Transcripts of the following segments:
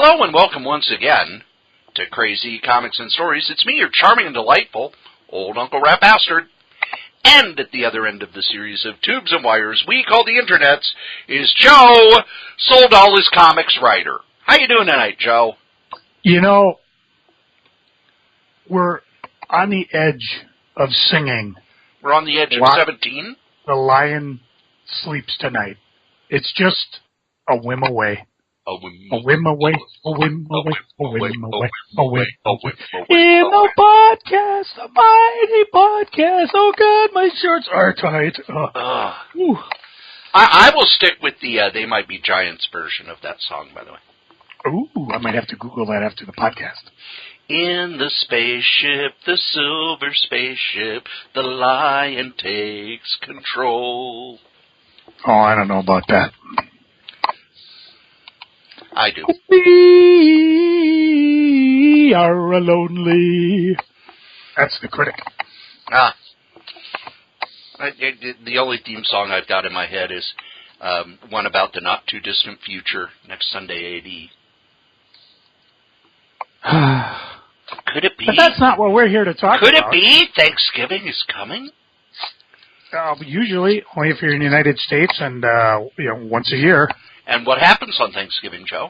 Hello and welcome once again to Crazy Comics and Stories. It's me, your charming and delightful old Uncle Rat Bastard. And at the other end of the series of tubes and wires we call the internets is Joe, Sold All His Comics writer. How you doing tonight, Joe? You know, we're on the edge of singing. We're on the edge of 17? The lion sleeps tonight. It's just a whim away. A whim away, a whim away, a whim away, a whim away. In the podcast, the mighty podcast. Oh, God, my shorts are tight. I will stick with the They Might Be Giants version of that song, by the way. Ooh, I might have to Google that after the podcast. In the spaceship, the silver spaceship, the lion takes control. Oh, I don't know about that. I do. We are a lonely. That's the critic. The only theme song I've got in my head is one about the not-too-distant future, next Sunday AD. Could it be? But that's not what we're here to talk about. Could it be Thanksgiving is coming? Usually, only if you're in the United States and once a year. And what happens on Thanksgiving, Joe?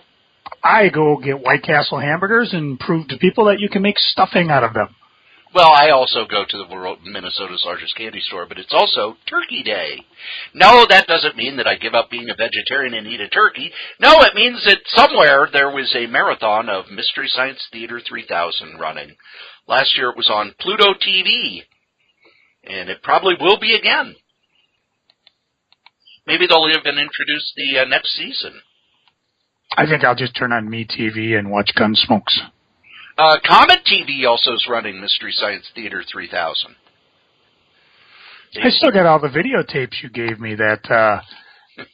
I go get White Castle hamburgers and prove to people that you can make stuffing out of them. Well, I also go to the Minnesota's largest candy store, but it's also Turkey Day. No, that doesn't mean that I give up being a vegetarian and eat a turkey. No, it means that somewhere there was a marathon of Mystery Science Theater 3000 running. Last year it was on Pluto TV, and it probably will be again. Maybe they'll even introduce the next season. I think I'll just turn on MeTV and watch Gunsmokes. Comet TV also is running Mystery Science Theater 3000. I still got all the videotapes you gave me that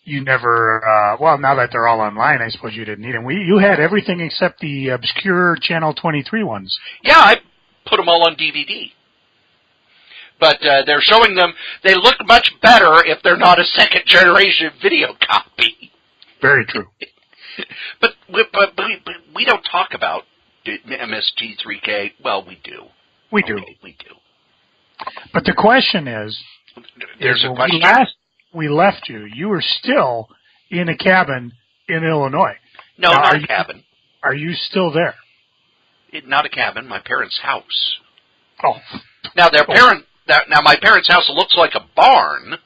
you never, now that they're all online, I suppose you didn't need them. You had everything except the obscure Channel 23 ones. Yeah, I put them all on DVD. But they're showing them, they look much better if they're not a second-generation video copy. Very true. But we don't talk about MST3K. Well, we do. We do. But the question is, there's a question. We left you. You were still in a cabin in Illinois. No, now, not a cabin. Are you still there? Not a cabin. My parents' house. Oh. Now Now, my parents' house looks like a barn,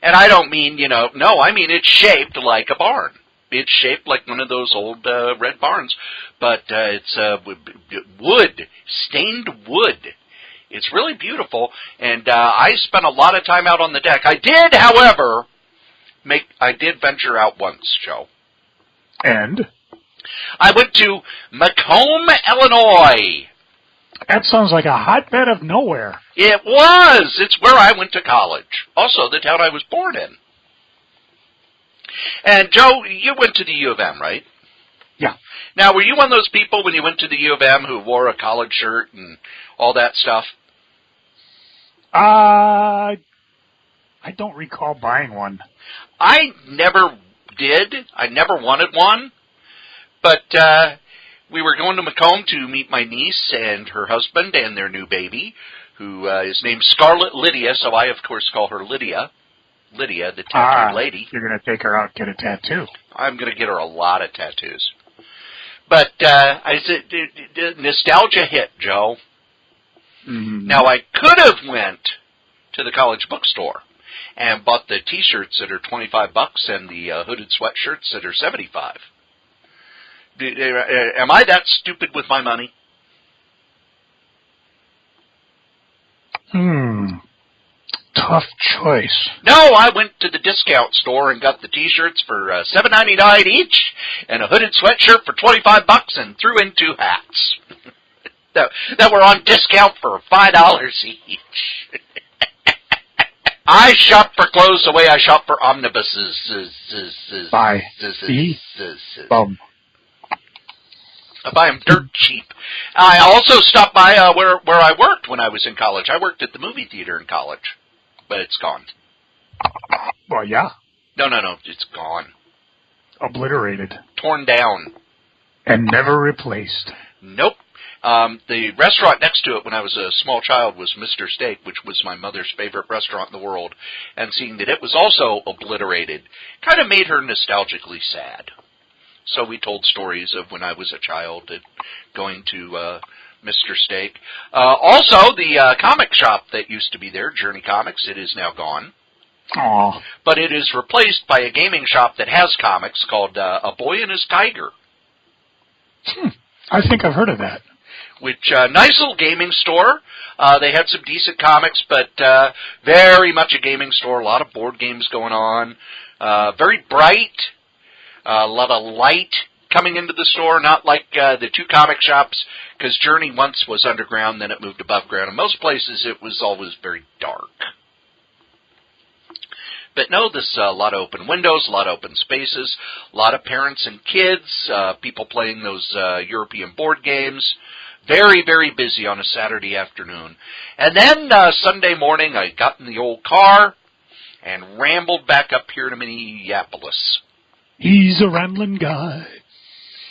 and I don't mean, I mean it's shaped like a barn. It's shaped like one of those old red barns, but it's wood, stained wood. It's really beautiful, and I spent a lot of time out on the deck. I did, however, venture out once, Joe. And? I went to Macomb, Illinois. That sounds like a hotbed of nowhere. It was. It's where I went to college. Also, the town I was born in. And, Joe, you went to the U of M, right? Yeah. Now, were you one of those people when you went to the U of M who wore a college shirt and all that stuff? I don't recall buying one. I never did. I never wanted one. But, we were going to Macomb to meet my niece and her husband and their new baby, who is named Scarlet Lydia, so I, of course, call her Lydia. Lydia, the tattooed lady. You're going to take her out and get a tattoo. I'm going to get her a lot of tattoos. But I said, nostalgia hit, Joe. Mm-hmm. Now, I could have went to the college bookstore and bought the T-shirts that are $25 and the hooded sweatshirts that are $75. Am I that stupid with my money? Tough choice. No, I went to the discount store and got the T-shirts for $7.99 each and a hooded sweatshirt for $25 and threw in 2 hats that were on discount for $5 each. I shop for clothes the way I shop for omnibuses. Buy. Bum. I buy them dirt cheap. I also stopped by where I worked when I was in college. I worked at the movie theater in college, but it's gone. Well, yeah. No, it's gone. obliterated. Torn down. And never replaced. Nope. The restaurant next to it when I was a small child was Mr. Steak, which was my mother's favorite restaurant in the world. And seeing that it was also obliterated kind of made her nostalgically sad. So we told stories of when I was a child and going to Mr. Steak. Also, the comic shop that used to be there, Journey Comics, it is now gone. Aww. But it is replaced by a gaming shop that has comics called A Boy and His Tiger. I think I've heard of that. Which, nice little gaming store. They had some decent comics, but very much a gaming store. A lot of board games going on. Very bright. A lot of light coming into the store, not like the two comic shops, because Journey once was underground, then it moved above ground. In most places, it was always very dark. But no, there's a lot of open windows, a lot of open spaces, a lot of parents and kids, people playing those European board games. Very, very busy on a Saturday afternoon. And then Sunday morning, I got in the old car and rambled back up here to Minneapolis. He's a rambling guy.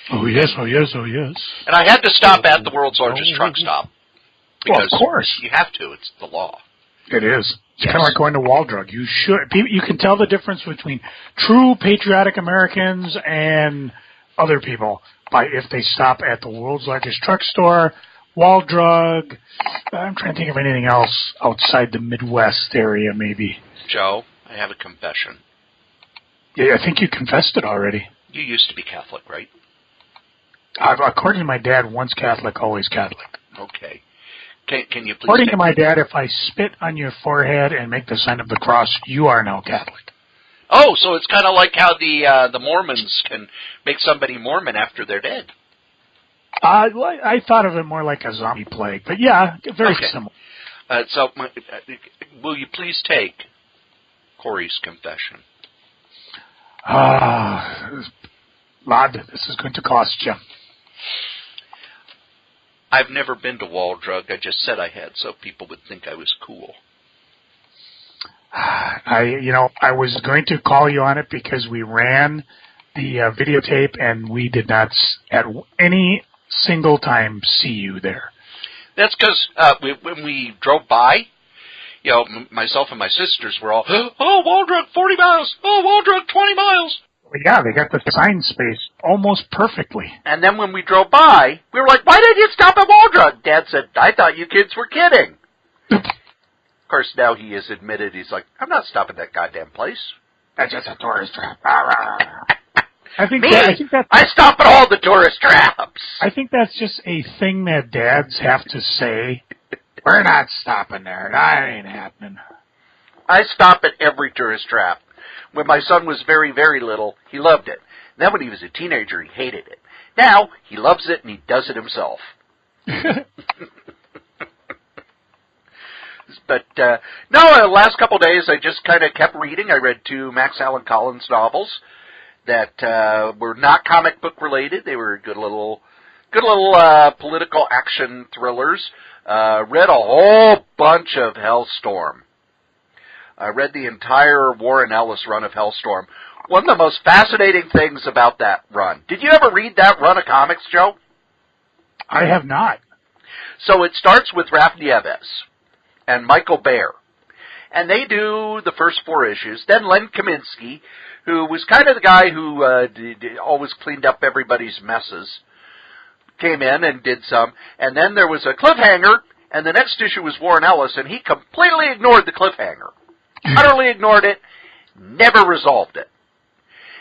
Oh, yes, oh, yes, oh, yes. And I had to stop at the world's largest truck stop. Well, of course. You have to. It's the law. It is. It's kind of like going to Waldrug. You can tell the difference between true patriotic Americans and other people by if they stop at the world's largest truck store, Waldrug. I'm trying to think of anything else outside the Midwest area, maybe. Joe, I have a confession. Yeah, I think you confessed it already. You used to be Catholic, right? According to my dad, once Catholic, always Catholic. Okay. Can you please... According to my dad, if I spit on your forehead and make the sign of the cross, you are now Catholic. Oh, so it's kind of like how the Mormons can make somebody Mormon after they're dead. I thought of it more like a zombie plague, but yeah, very similar. So, will you please take Cory's confession? Lad, this is going to cost you. I've never been to Waldrug. I just said I had, so people would think I was cool. I was going to call you on it because we ran the videotape and we did not at any single time see you there. That's because when we drove by, myself and my sisters were all, oh, Waldrug 40 miles, oh, Waldrug 20 miles. Well, yeah, they got the sign space almost perfectly. And then when we drove by, we were like, why did you stop at Waldrug? Dad said, I thought you kids were kidding. Of course, now he has admitted, he's like, I'm not stopping at that goddamn place. That's just a tourist trap. I stop at all the tourist traps. I think that's just a thing that dads have to say. We're not stopping there. That ain't happening. I stop at every tourist trap. When my son was very, very little, he loved it. Then when he was a teenager, he hated it. Now, he loves it and he does it himself. But, the last couple of days I just kind of kept reading. I read 2 Max Allan Collins novels that were not comic book related. They were good little political action thrillers. Read a whole bunch of Hellstorm. I read the entire Warren Ellis run of Hellstorm. One of the most fascinating things about that run. Did you ever read that run of comics, Joe? I have not. So it starts with Raph Nieves and Michael Baer. And they do the first 4 issues. Then Len Kaminsky, who was kind of the guy who always cleaned up everybody's messes, came in and did some. And then there was a cliffhanger, and the next issue was Warren Ellis, and he completely ignored the cliffhanger. Utterly ignored it, never resolved it.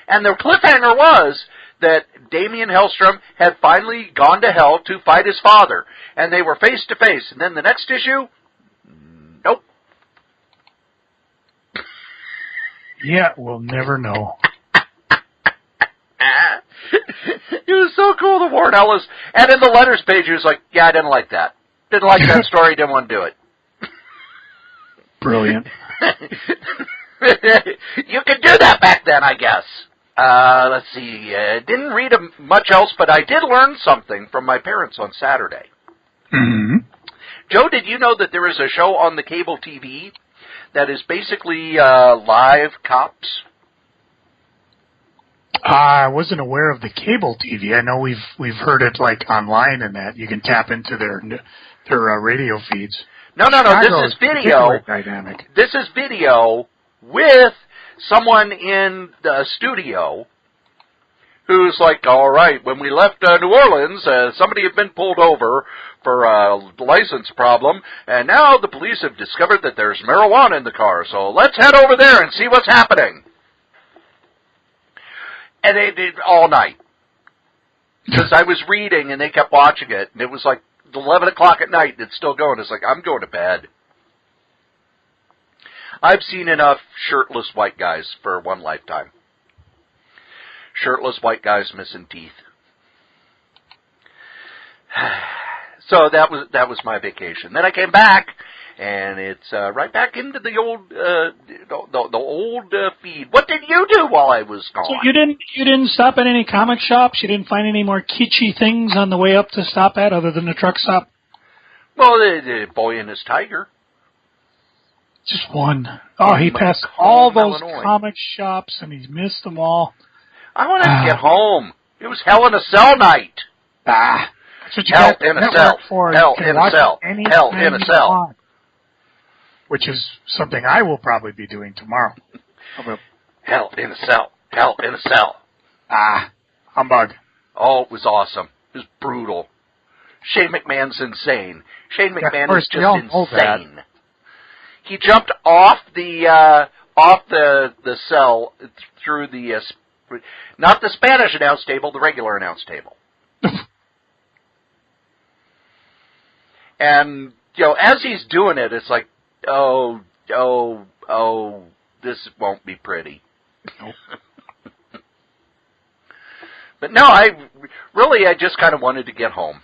And the cliffhanger was that Damien Hellstrom had finally gone to hell to fight his father, and they were face to face. And then the next issue, nope. Yeah, we'll never know. It was so cool, the Warren Ellis. And in the letters page, he was like, yeah, I didn't like that. Didn't like that story, didn't want to do it. Brilliant. You could do that back then, I guess. Let's see. Didn't read much else, but I did learn something from my parents on Saturday. Mm-hmm. Joe, did you know that there is a show on the cable TV that is basically live cops? I wasn't aware of the cable TV. I know we've heard it like online and that you can tap into their radio feeds. No. This is video. Dynamic. This is video with someone in the studio who's like, all right, when we left New Orleans, somebody had been pulled over for a license problem, and now the police have discovered that there's marijuana in the car, so let's head over there and see what's happening. And they did all night. Because I was reading, and they kept watching it, and it was like 11 o'clock at night, and it's still going. It's like, I'm going to bed. I've seen enough shirtless white guys for one lifetime. Shirtless white guys missing teeth. So that was my vacation. Then I came back, and it's right back into the old the old feed. What did you do while I was gone? So you didn't stop at any comic shops? You didn't find any more kitschy things on the way up to stop at other than the truck stop? Well, the Boy and His Tiger. Just one. Oh, he passed all those comic shops, and he's missed them all. I wanted to get home. It was Hell in a Cell night. That's what you Hell got in a Cell. Hell in a Cell. Hell in a Cell. Which is something I will probably be doing tomorrow. Hell in a Cell. Hell in a Cell. Humbug. Oh, it was awesome. It was brutal. Shane McMahon's insane. Shane McMahon is just insane. He jumped off the cell through the not the Spanish announce table, the regular announce table. And as he's doing it, it's like, oh, this won't be pretty. Nope. But no, I just kind of wanted to get home.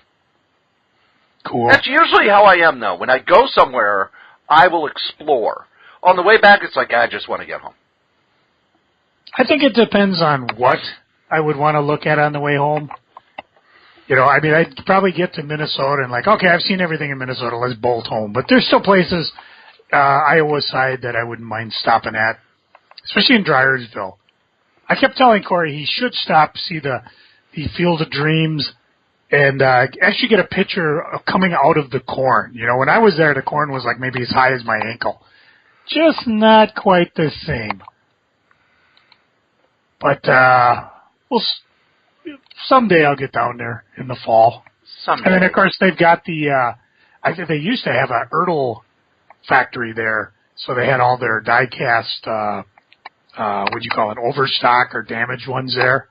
Cool. That's usually how I am, though. When I go somewhere, I will explore. On the way back, it's like, I just want to get home. I think it depends on what I would want to look at on the way home. I'd probably get to Minnesota and like, okay, I've seen everything in Minnesota, let's bolt home. But there's still places, Iowa side, that I wouldn't mind stopping at, especially in Dryersville. I kept telling Cory he should stop, see the Field of Dreams, and actually get a picture of coming out of the corn. When I was there, the corn was like maybe as high as my ankle. Just not quite the same. But someday I'll get down there in the fall. Someday. And then, of course, they've got I think they used to have a Ertl factory there, so they had all their die-cast, overstock or damaged ones there.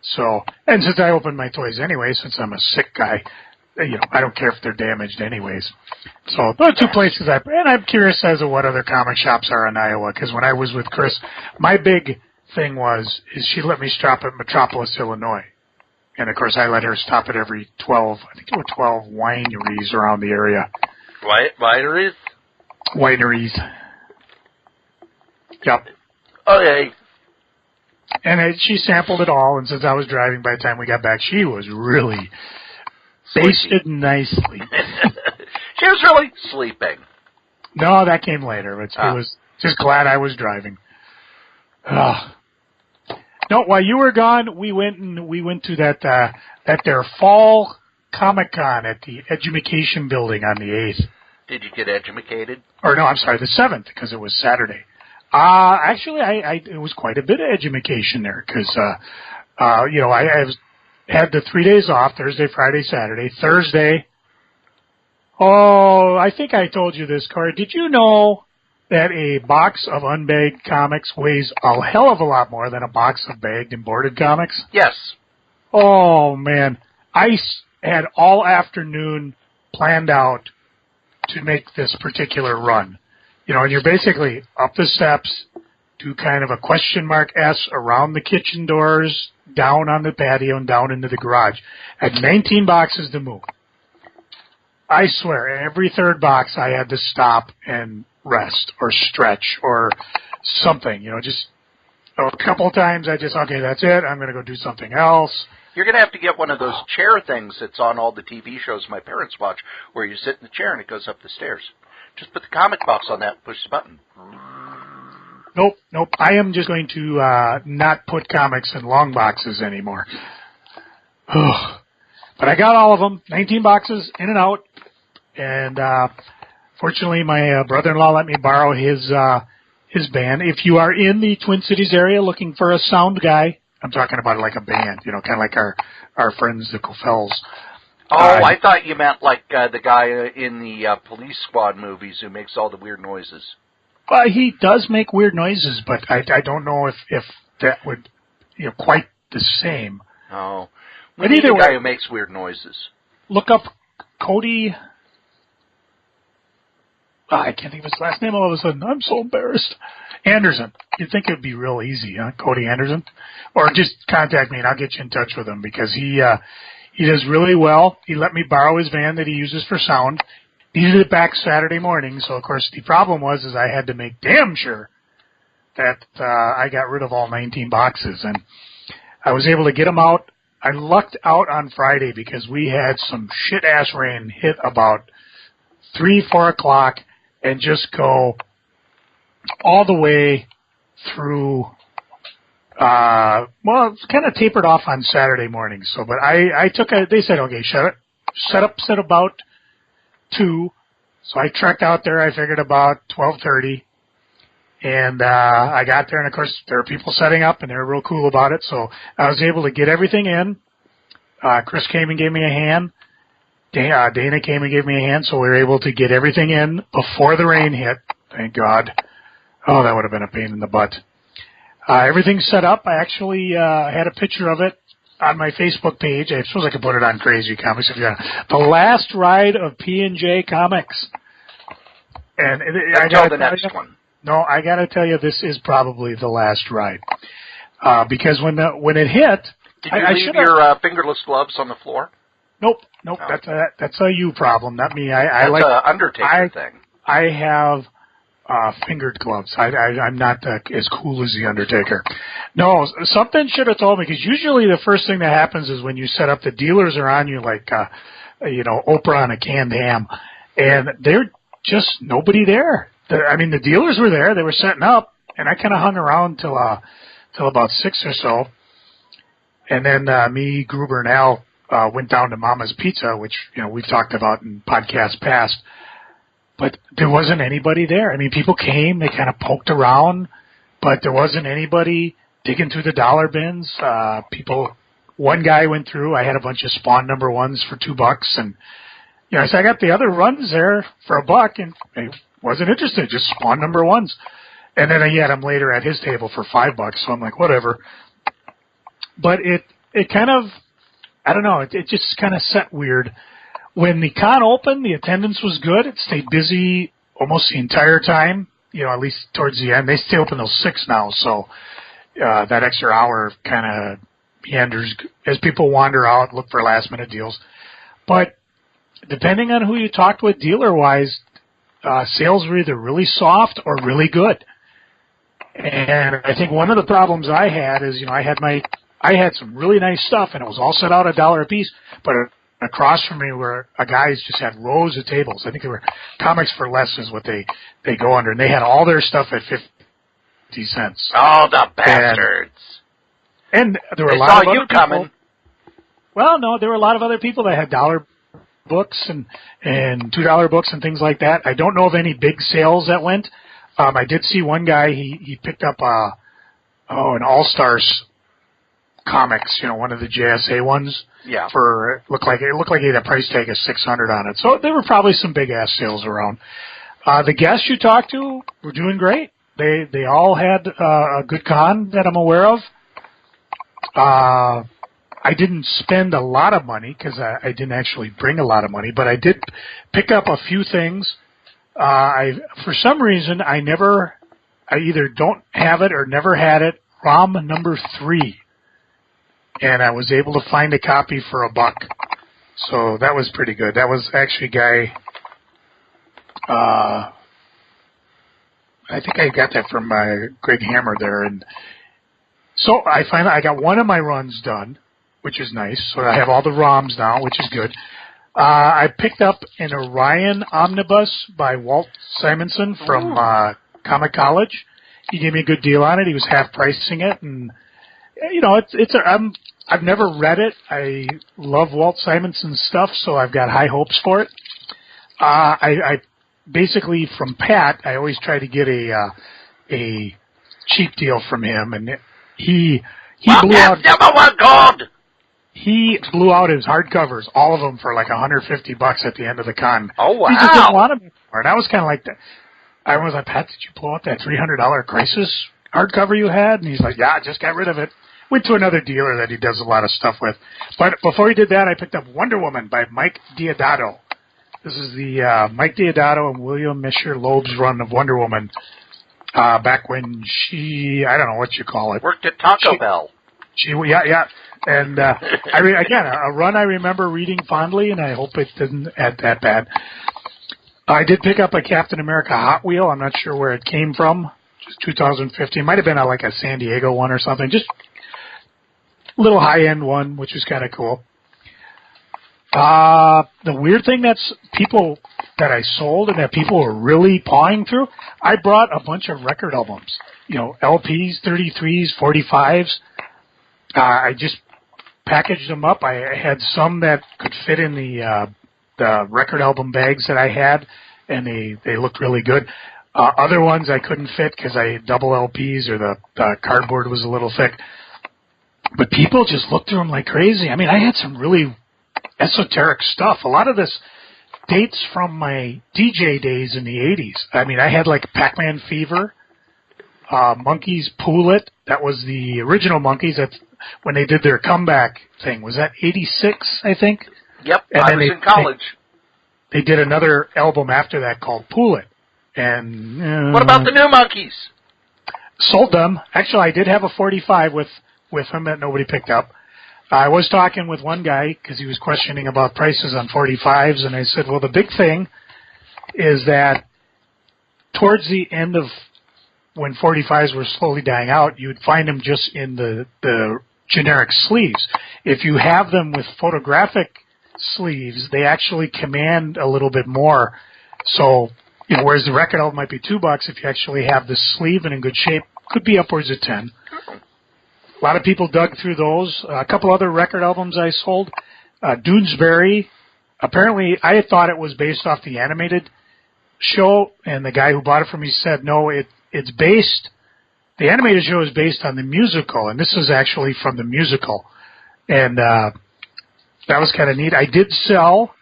So, and since I open my toys anyway, since I'm a sick guy, I don't care if they're damaged anyways. So those are two places and I'm curious as to what other comic shops are in Iowa, because when I was with Chris, my big thing is she let me stop at Metropolis, Illinois. And, of course, I let her stop at every 12, I think there were 12 wineries around the area. Wineries? Wineries. Yep. Okay. And she sampled it all, and since I was driving by the time we got back, she was really basted nicely. She was really sleeping. No, that came later. It was just glad I was driving. No, while you were gone, we went to that their fall ComiCon at the Education Building on the 8th. Did you get educated? Or no, I'm sorry, the 7th, because it was Saturday. Actually, it was quite a bit of education there, because I had the 3 days off, Thursday, Friday, Saturday. Thursday, I think I told you this, Cory. Did you know that a box of unbagged comics weighs a hell of a lot more than a box of bagged and boarded comics? Yes. Oh, man. I had all afternoon planned out to make this particular run. And you're basically up the steps, do kind of a question mark S around the kitchen doors, down on the patio, and down into the garage. I had 19 boxes to move. I swear, every third box I had to stop and rest or stretch or something. Just a couple of times okay, that's it. I'm going to go do something else. You're going to have to get one of those chair things that's on all the TV shows my parents watch, where you sit in the chair and it goes up the stairs. Just put the comic box on that and push the button. Nope. I am just going to not put comics in long boxes anymore. But I got all of them, 19 boxes, in and out. And fortunately, my brother-in-law let me borrow his band. If you are in the Twin Cities area looking for a sound guy, I'm talking about like a band, kind of like our friends, the Cofells. Oh, I thought you meant like the guy in the Police Squad movies who makes all the weird noises. He does make weird noises, but I don't know if that would, quite the same. Oh. But either way, guy who makes weird noises. Look up Cody. I can't think of his last name all of a sudden. I'm so embarrassed. Anderson. You'd think it would be real easy, huh? Cody Anderson. Or just contact me and I'll get you in touch with him because he does really well. He let me borrow his van that he uses for sound. Needed it back Saturday morning, so of course the problem was I had to make damn sure that I got rid of all 19 boxes, and I was able to get them out. I lucked out on Friday because we had some shit-ass rain hit about 3, 4 o'clock and just go all the way through, it's kind of tapered off on Saturday morning. So, but they said, okay, set up about 2. So I trekked out there, I figured about 12:30. And I got there, and of course, there were people setting up, and they were real cool about it. So I was able to get everything in. Chris came and gave me a hand. Dana came and gave me a hand, so we were able to get everything in before the rain hit. Thank God. Oh, that would have been a pain in the butt. Everything's set up. I actually had a picture of it on my Facebook page. I suppose I could put it on Crazy Comics if you want. The last ride of P&J Comix. And I got the next one. No, I got to tell you, this is probably the last ride because when it hit, did you leave your fingerless gloves on the floor? Nope. Oh. That's a you problem, not me. That's an Undertaker thing. I have fingered gloves. I'm not as cool as the Undertaker. No, something should have told me because usually the first thing that happens is when you set up, the dealers are on you like Oprah on a canned ham, and they're just nobody there. The dealers were there. They were setting up, and I kind of hung around till about 6 or so. And then me, Gruber, and Al went down to Mama's Pizza, which we've talked about in podcasts past. But there wasn't anybody there. People came, they kind of poked around, but there wasn't anybody digging through the dollar bins. One guy went through. I had a bunch of Spawn number 1s for $2, and so I got the other runs there for $1, and wasn't interested, just Spawn number 1s. And then he had them later at his table for $5, so I'm like, whatever. But it kind of, I don't know, it just kind of set weird. When the con opened, the attendance was good. It stayed busy almost the entire time, at least towards the end. They stay open till 6 now, so that extra hour kind of meanders as people wander out, look for last-minute deals. But depending on who you talked with dealer-wise, sales were either really soft or really good. And I think one of the problems I had is, I had some really nice stuff, and it was all set out $1 a piece, but across from me were guys just had rows of tables. I think they were Comics for Less is what they go under, and they had all their stuff at 50 cents. Oh, the bastards! And there were a lot of other people. Well, no, there were a lot of other people that had $1 books and $2 books and things like that. I don't know of any big sales that went. I did see one guy. He picked up an All Stars Comics, one of the JSA ones. Yeah. It looked like he had a price tag of $600 on it. So there were probably some big ass sales around. The guests you talked to were doing great. They all had a good con that I'm aware of. I didn't spend a lot of money because I didn't actually bring a lot of money, but I did pick up a few things. For some reason, I either don't have it or never had it. ROM number 3. And I was able to find a copy for $1. So that was pretty good. That was actually a guy, I think I got that from Greg Hammer there. And so I got one of my runs done, which is nice. So I have all the ROMs now, which is good. I picked up an Orion Omnibus by Walt Simonson from Comic College. he gave me a good deal on it. He was half pricing it, and I've never read it. I love Walt Simonson's stuff, so I've got high hopes for it. I basically from Pat, I always try to get a cheap deal from him, and he blew out. He blew out his hardcovers, all of them, for like $150 at the end of the con. Oh, wow. He just didn't want them anymore. And I was kind of like that. I was like, Pat, did you blow out that $300 Crisis hardcover you had? And he's like, yeah, I just got rid of it. Went to another dealer that he does a lot of stuff with. But before he did that, I picked up Wonder Woman by Mike Deodato. This is the Mike Deodato and William Misher Loeb's run of Wonder Woman back when she, I don't know what you call it. Worked at Taco Bell. Yeah. And again, a run I remember reading fondly, and I hope it didn't add that bad. I did pick up a Captain America Hot Wheel. I'm not sure where it came from. Just 2015. Might have been like a San Diego one or something. Just a little high-end one, which was kind of cool. The weird thing that I sold and that people were really pawing through, I brought a bunch of record albums. LPs, 33s, 45s. I just packaged them up. I had some that could fit in the record album bags that I had, and they looked really good. Other ones I couldn't fit because I had double LPs or the cardboard was a little thick. But people just looked through them like crazy. I mean, I had some really esoteric stuff. A lot of this dates from my DJ days in the 80s. I mean, I had like Pac-Man Fever, Monkeys Pool It. That was the original Monkeys. That's when they did their comeback thing. Was that 86, I think? Yep, and I was in college. They did another album after that called Pool It. And what about the new Monkeys? Sold them. Actually, I did have a 45 with them that nobody picked up. I was talking with one guy because he was questioning about prices on 45s, and I said, well, the big thing is that towards the end of when 45s were slowly dying out, you'd find them just in the generic sleeves. If you have them with photographic sleeves, they actually command a little bit more. So, whereas the record album might be $2, if you actually have the sleeve and in good shape, could be upwards of 10. A lot of people dug through those. A couple other record albums I sold. Doonesbury. Apparently, I had thought it was based off the animated show, and the guy who bought it from me said, no, it's based, the animated show is based on the musical, and this is actually from the musical. And that was kind of neat. I did sell,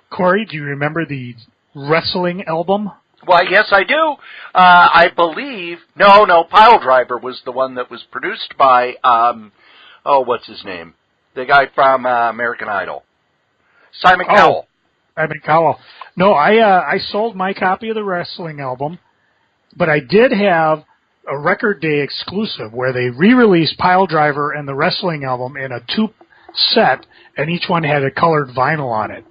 Cory, do you remember the wrestling album? Why, yes, I do. I believe, no, Pile Driver was the one that was produced by, what's his name? The guy from American Idol. Simon Cowell. Simon Cowell. No, I sold my copy of the wrestling album, but I did have a Record Day exclusive where they re-released Pile Driver and the wrestling album in a 2 set, and each one had a colored vinyl on it.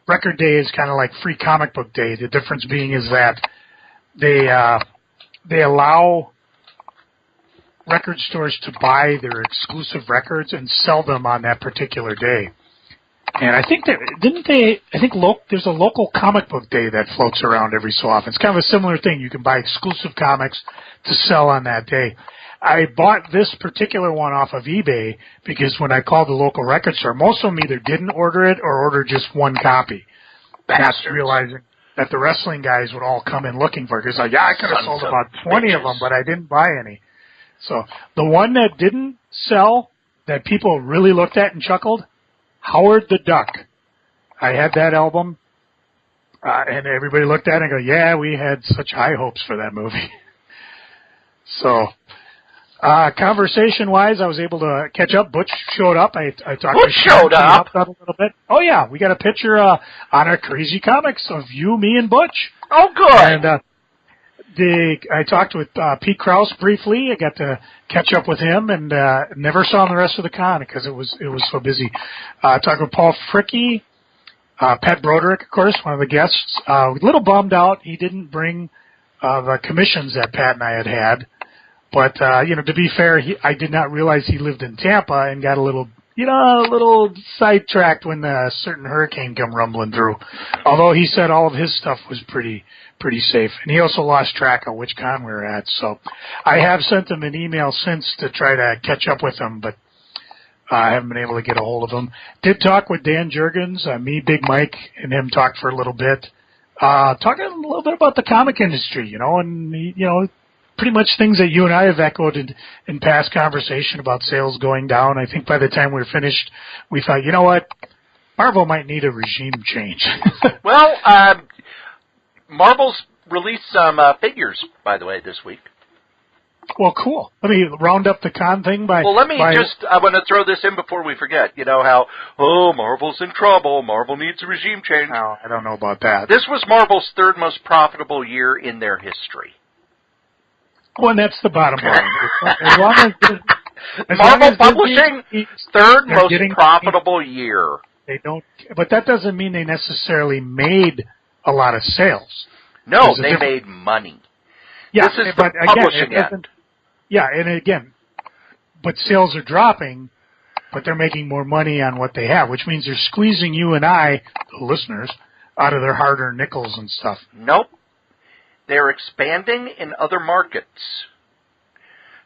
Record Day is kind of like Free Comic Book Day. The difference being is that they allow record stores to buy their exclusive records and sell them on that particular day. And I think there's a local comic book day that floats around every so often. It's kind of a similar thing. You can buy exclusive comics to sell on that day. I bought this particular one off of eBay because when I called the local record store, most of them either didn't order it or ordered just one copy. Not realizing that the wrestling guys would all come in looking for it. Because I could have sold about 20 of them, but I didn't buy any. So the one that didn't sell, that people really looked at and chuckled, Howard the Duck. I had that album, and everybody looked at it and go, yeah, we had such high hopes for that movie. So, conversation-wise, I was able to catch up. Butch showed up. I talked Butch showed up? A little bit. Oh, yeah, we got a picture on our Crazy Comics of you, me, and Butch. Oh, good. And I talked with Pete Krause briefly. I got to catch up with him, and never saw him the rest of the con because it was so busy. Talked with Paul Fricke, Pat Broderick, of course, one of the guests. A little bummed out he didn't bring the commissions that Pat and I had. But to be fair, I did not realize he lived in Tampa and got a little a little sidetracked when a certain hurricane come rumbling through. Although he said all of his stuff was pretty safe. And he also lost track of which con we were at. So I have sent him an email since to try to catch up with him, but I haven't been able to get a hold of him. Did talk with Dan Juergens, me, Big Mike, and him talked for a little bit. Talking a little bit about the comic industry, and pretty much things that you and I have echoed in past conversation about sales going down. I think by the time we were finished, we thought, you know what, Marvel might need a regime change. Well, Marvel's released some figures, by the way, this week. Well, cool. Let me round up the con thing by... Well, I want to throw this in before we forget. How, Marvel's in trouble. Marvel needs a regime change. No, I don't know about that. This was Marvel's third most profitable year in their history. Well, and that's the bottom line. Marvel Publishing, third most profitable year. They don't, but that doesn't mean they necessarily made a lot of sales. No, they made money. Yeah, this is the publishing end. Yeah, and again, but sales are dropping, but they're making more money on what they have, which means they're squeezing you and I, the listeners, out of their hard-earned nickels and stuff. Nope. They're expanding in other markets.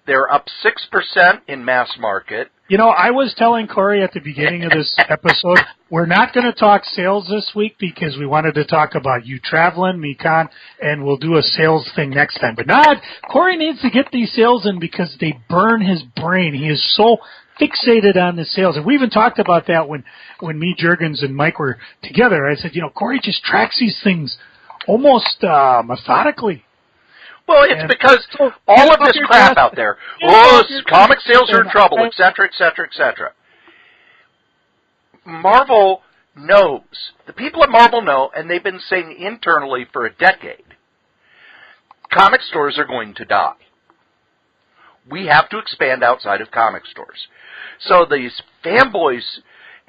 They're up 6% in mass market. I was telling Cory at the beginning of this episode, we're not going to talk sales this week because we wanted to talk about you traveling, me con, and we'll do a sales thing next time. But Cory needs to get these sales in because they burn his brain. He is so fixated on the sales. And we even talked about that when me, Juergens, and Mike were together. I said, Cory just tracks these things almost methodically. Well, it's because all of this crap out there, comic sales are in trouble, et cetera, et cetera, et cetera. Marvel knows. The people at Marvel know, and they've been saying internally for a decade, comic stores are going to die. We have to expand outside of comic stores. So these fanboys,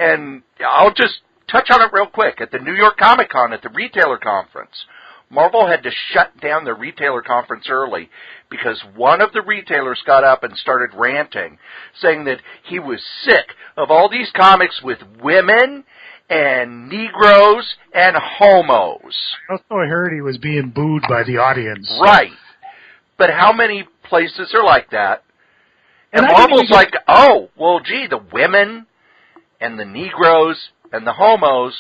and I'll just touch on it real quick, at the New York ComiCon, at the retailer conference, Marvel had to shut down their retailer conference early because one of the retailers got up and started ranting, saying that he was sick of all these comics with women and Negroes and homos. Also, I heard he was being booed by the audience. Right. But how many places are like that? And Marvel's like, the women and the Negroes and the homos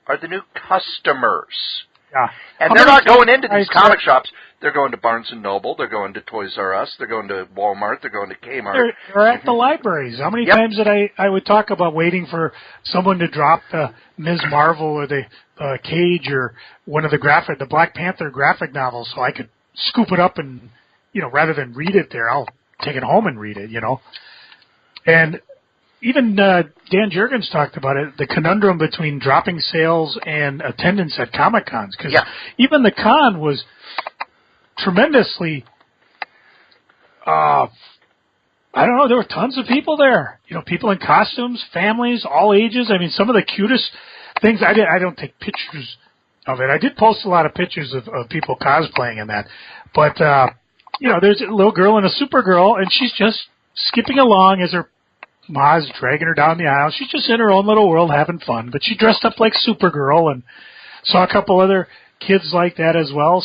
are the new customers. Yeah. And they're not going into these comic shops. They're going to Barnes & Noble. They're going to Toys R Us. They're going to Walmart. They're going to Kmart. They're at the libraries. How many times did I would talk about waiting for someone to drop the Ms. Marvel or the Cage or one of the Black Panther graphic novels so I could scoop it up and, rather than read it there, I'll take it home and read it, And even Dan Juergens talked about it, the conundrum between dropping sales and attendance at Comic Cons. Because even the con was tremendously, I don't know, there were tons of people there. People in costumes, families, all ages. I mean, some of the cutest things. I don't take pictures of it. I did post a lot of pictures of people cosplaying in that. But, there's a little girl and a Supergirl, and she's just skipping along as her Ma's dragging her down the aisle. She's just in her own little world having fun, but she dressed up like Supergirl and saw a couple other kids like that as well.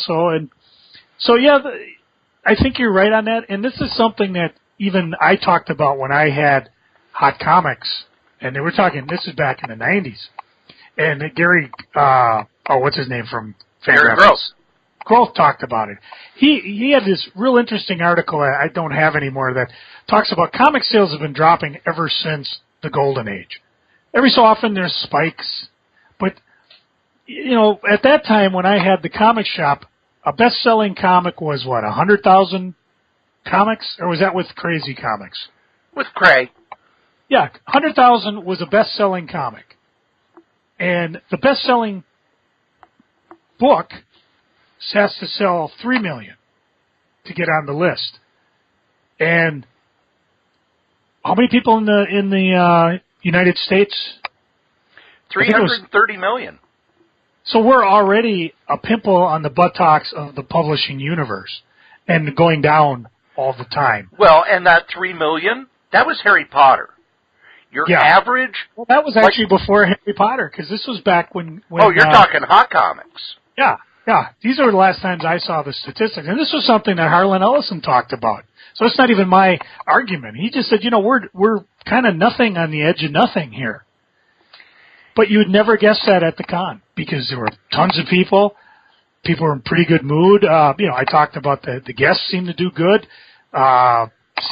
I think you're right on that. And this is something that even I talked about when I had Hot Comics, and they were talking, this is back in the 90s. And Gary, what's his name from Fangraphs? Groth talked about it. He had this real interesting article I don't have anymore that talks about comic sales have been dropping ever since the Golden Age. Every so often there's spikes, but at that time when I had the comic shop, a best-selling comic was 100,000 comics, or was that with Crazy Comics? With Kray. Yeah, 100,000 was a best-selling comic, and the best-selling book has to sell 3 million to get on the list. And how many people in the United States? 330 million. So we're already a pimple on the buttocks of the publishing universe, and going down all the time. Well, and that 3 million, that was Harry Potter. Your average... Well, that was actually before Harry Potter, because this was back when oh, you're talking hot comics. Yeah. These are the last times I saw the statistics. And this was something that Harlan Ellison talked about. So it's not even my argument. He just said, we're kind of nothing on the edge of nothing here. But you would never guess that at the con, because there were tons of people. People were in pretty good mood. I talked about the guests seemed to do good.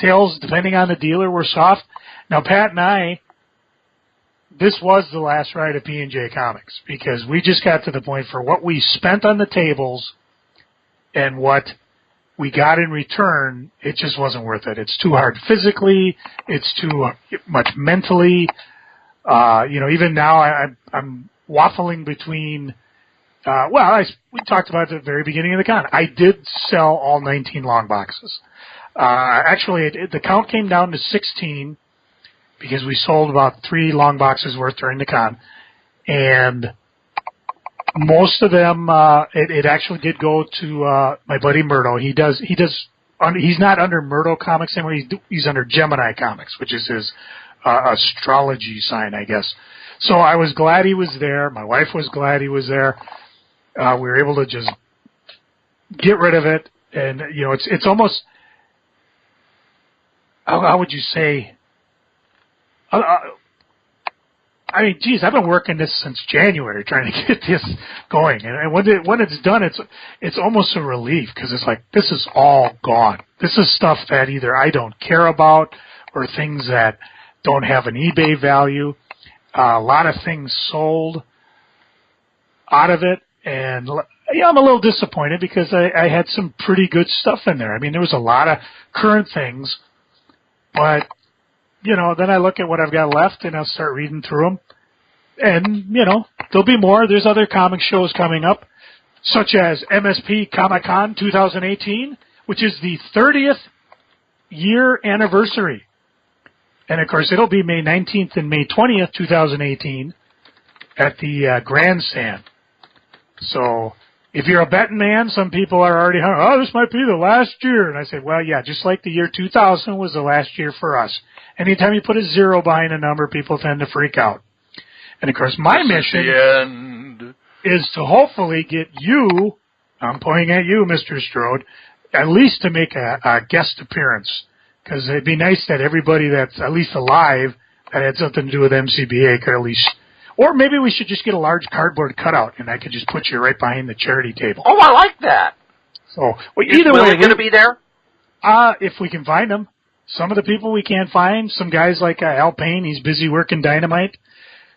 Sales, depending on the dealer, were soft. Now, Pat and I, this was the last ride of P&J Comix, because we just got to the point for what we spent on the tables and what we got in return, it just wasn't worth it. It's too hard physically. It's too much mentally. Even now I'm waffling between, we talked about it at the very beginning of the con. I did sell all 19 long boxes. Actually, the count came down to 16 because we sold about 3 long boxes worth during the con. And most of them, it actually did go to my buddy Murdo. He's not under Murdo Comics anymore. He's under Gemini Comics, which is his astrology sign, I guess. So I was glad he was there. My wife was glad he was there. We were able to just get rid of it. And, it's almost, how would you say, I've been working this since January trying to get this going. And when it's done, it's almost a relief, because it's like, this is all gone. This is stuff that either I don't care about or things that don't have an eBay value. A lot of things sold out of it. And I'm a little disappointed because I had some pretty good stuff in there. There was a lot of current things, but, then I look at what I've got left and I'll start reading through them. And, there'll be more. There's other comic shows coming up, such as MSP ComiCon 2018, which is the 30th year anniversary. And, of course, it'll be May 19th and May 20th, 2018 at the Grandstand. So if you're a betting man, some people are already, this might be the last year. And I said, well, yeah, just like the year 2000 was the last year for us. Anytime you put a 0 behind a number, people tend to freak out. And, of course, my mission is to hopefully get you, I'm pointing at you, Mr. Strode, at least to make a guest appearance. Because it'd be nice that everybody that's at least alive that had something to do with MCBA could at least, or maybe we should just get a large cardboard cutout and I could just put you right behind the charity table. Oh, I like that. So, either way. Are they going to be there? If we can find them. Some of the people we can't find, some guys like Al Payne, he's busy working Dynamite.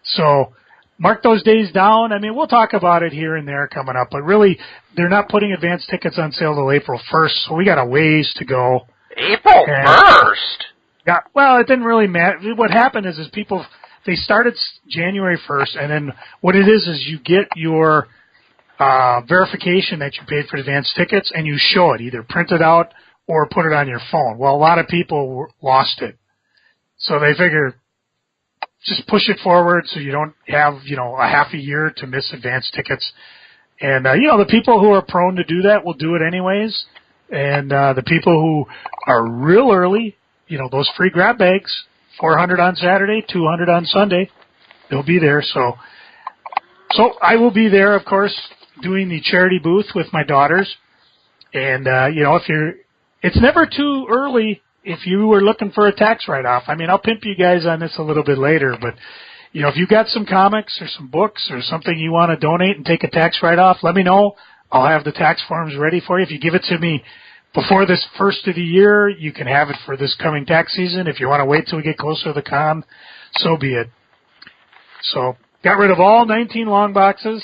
So, mark those days down. We'll talk about it here and there coming up, but really, they're not putting advance tickets on sale till April 1st, so we got a ways to go. April 1st? Yeah, well, it didn't really matter. What happened is people, they started January 1st, and then what it is you get your verification that you paid for advance tickets, and you show it, either print it out or put it on your phone. Well, a lot of people lost it. So they figure, just push it forward so you don't have, a half a year to miss advance tickets. And, the people who are prone to do that will do it anyways. And the people who are real early, those free grab bags, 400 on Saturday, 200 on Sunday, they'll be there. So I will be there, of course, doing the charity booth with my daughters. And, it's never too early if you were looking for a tax write-off. I'll pimp you guys on this a little bit later, but, if you got some comics or some books or something you want to donate and take a tax write-off, let me know. I'll have the tax forms ready for you. If you give it to me before this first of the year, you can have it for this coming tax season. If you want to wait till we get closer to the con, so be it. So, got rid of all 19 long boxes.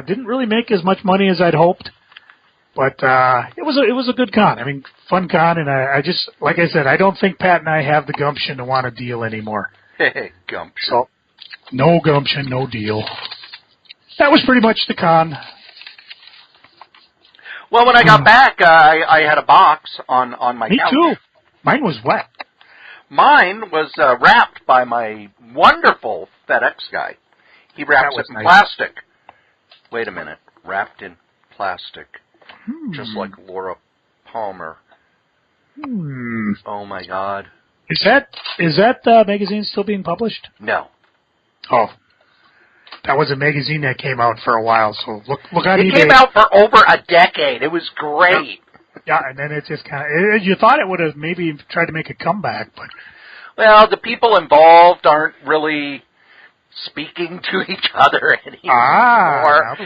Didn't really make as much money as I'd hoped. But it was a good con. Fun con, and I just, like I said, I don't think Pat and I have the gumption to want a deal anymore. Hey, gumption. So, no gumption, no deal. That was pretty much the con. Well, when I got back, I had a box on my couch. Me too. Mine was wet. Mine was wrapped by my wonderful FedEx guy. He wraps it in plastic. Wait a minute. Wrapped in plastic. Just like Laura Palmer. Oh, my God. Is that magazine still being published? No. Oh. That was a magazine that came out for a while, so look on eBay. It came out for over a decade. It was great. Yeah, and then it just kind of... You thought it would have maybe tried to make a comeback, but... Well, the people involved aren't really speaking to each other anymore.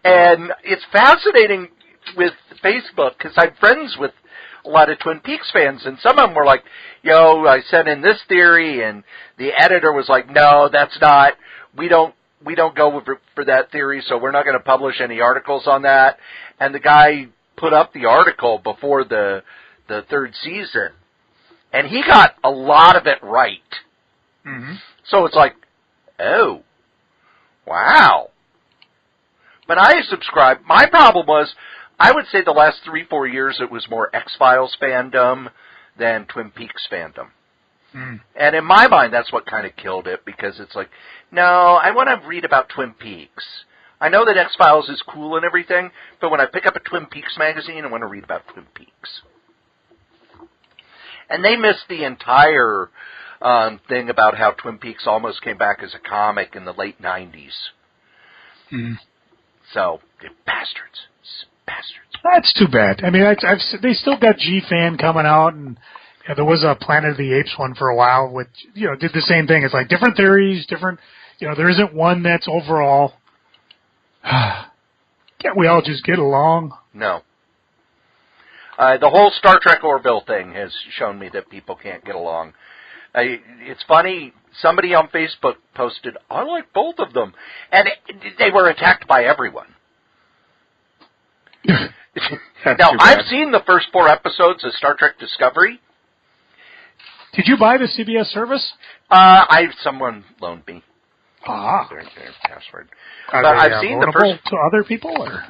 And it's fascinating with Facebook, because I'm friends with a lot of Twin Peaks fans, and some of them were like, I sent in this theory, and the editor was like, no, that's not... We don't go for that theory, so we're not going to publish any articles on that. And the guy put up the article before the third season, and he got a lot of it right. Mm-hmm. So it's like, oh, wow. But I subscribe. My problem was, I would say the last 3-4 years it was more X-Files fandom than Twin Peaks fandom. And in my mind, that's what kind of killed it, because it's like, no, I want to read about Twin Peaks. I know that X-Files is cool and everything, but when I pick up a Twin Peaks magazine, I want to read about Twin Peaks. And they missed the entire thing about how Twin Peaks almost came back as a comic in the late 90s. So, bastards. That's too bad. I mean, they still got G-Fan coming out, and there was a Planet of the Apes one for a while, which, did the same thing. It's like different theories, different, there isn't one that's overall. Can't we all just get along? No. The whole Star Trek Orville thing has shown me that people can't get along. It's funny, somebody on Facebook posted, I like both of them. And they were attacked by everyone. Now, I've seen the first 4 episodes of Star Trek Discovery. Did you buy the CBS service? Someone loaned me. Their password. But I've seen the first to other people, or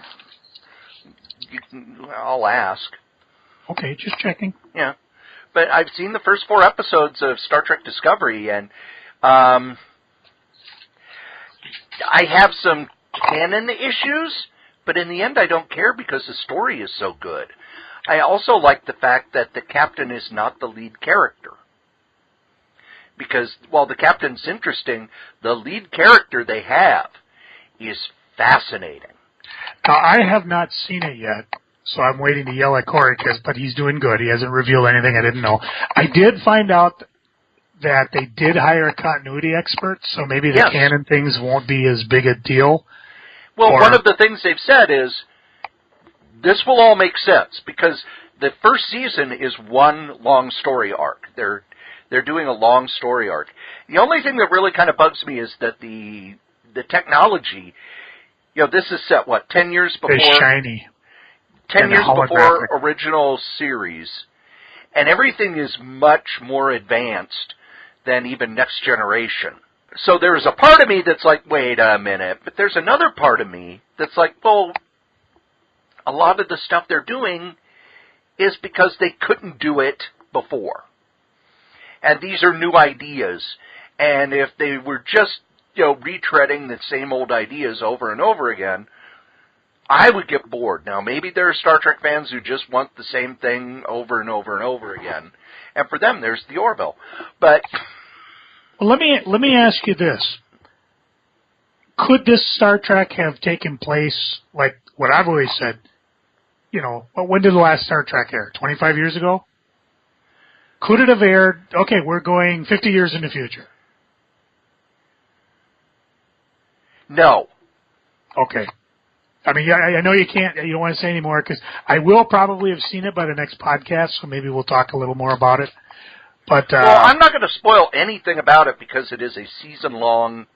I'll ask. Okay, just checking. Yeah, but I've seen the first 4 episodes of Star Trek Discovery, and I have some canon issues, but in the end, I don't care because the story is so good. I also like the fact that the captain is not the lead character. Because while the captain's interesting, the lead character they have is fascinating. Now, I have not seen it yet, so I'm waiting to yell at Cory, but he's doing good. He hasn't revealed anything I didn't know. I did find out that they did hire a continuity expert, so maybe the canon things won't be as big a deal. Well, one of the things they've said is, this will all make sense, because the first season is one long story arc. They're doing a long story arc. The only thing that really kind of bugs me is that the technology, this is set, 10 years before? It's shiny. 10 years before original series. And everything is much more advanced than even Next Generation. So there's a part of me that's like, wait a minute. But there's another part of me that's like, well, a lot of the stuff they're doing is because they couldn't do it before. And these are new ideas. And if they were just, retreading the same old ideas over and over again, I would get bored. Now, maybe there are Star Trek fans who just want the same thing over and over and over again. And for them, there's the Orville. But well, let me ask you this. Could this Star Trek have taken place, like what I've always said, when did the last Star Trek air? 25 years ago? Could it have aired, okay, we're going 50 years in the future? No. Okay. I mean, I know you don't want to say anymore, because I will probably have seen it by the next podcast, so maybe we'll talk a little more about it. But well, I'm not going to spoil anything about it because it is a season-long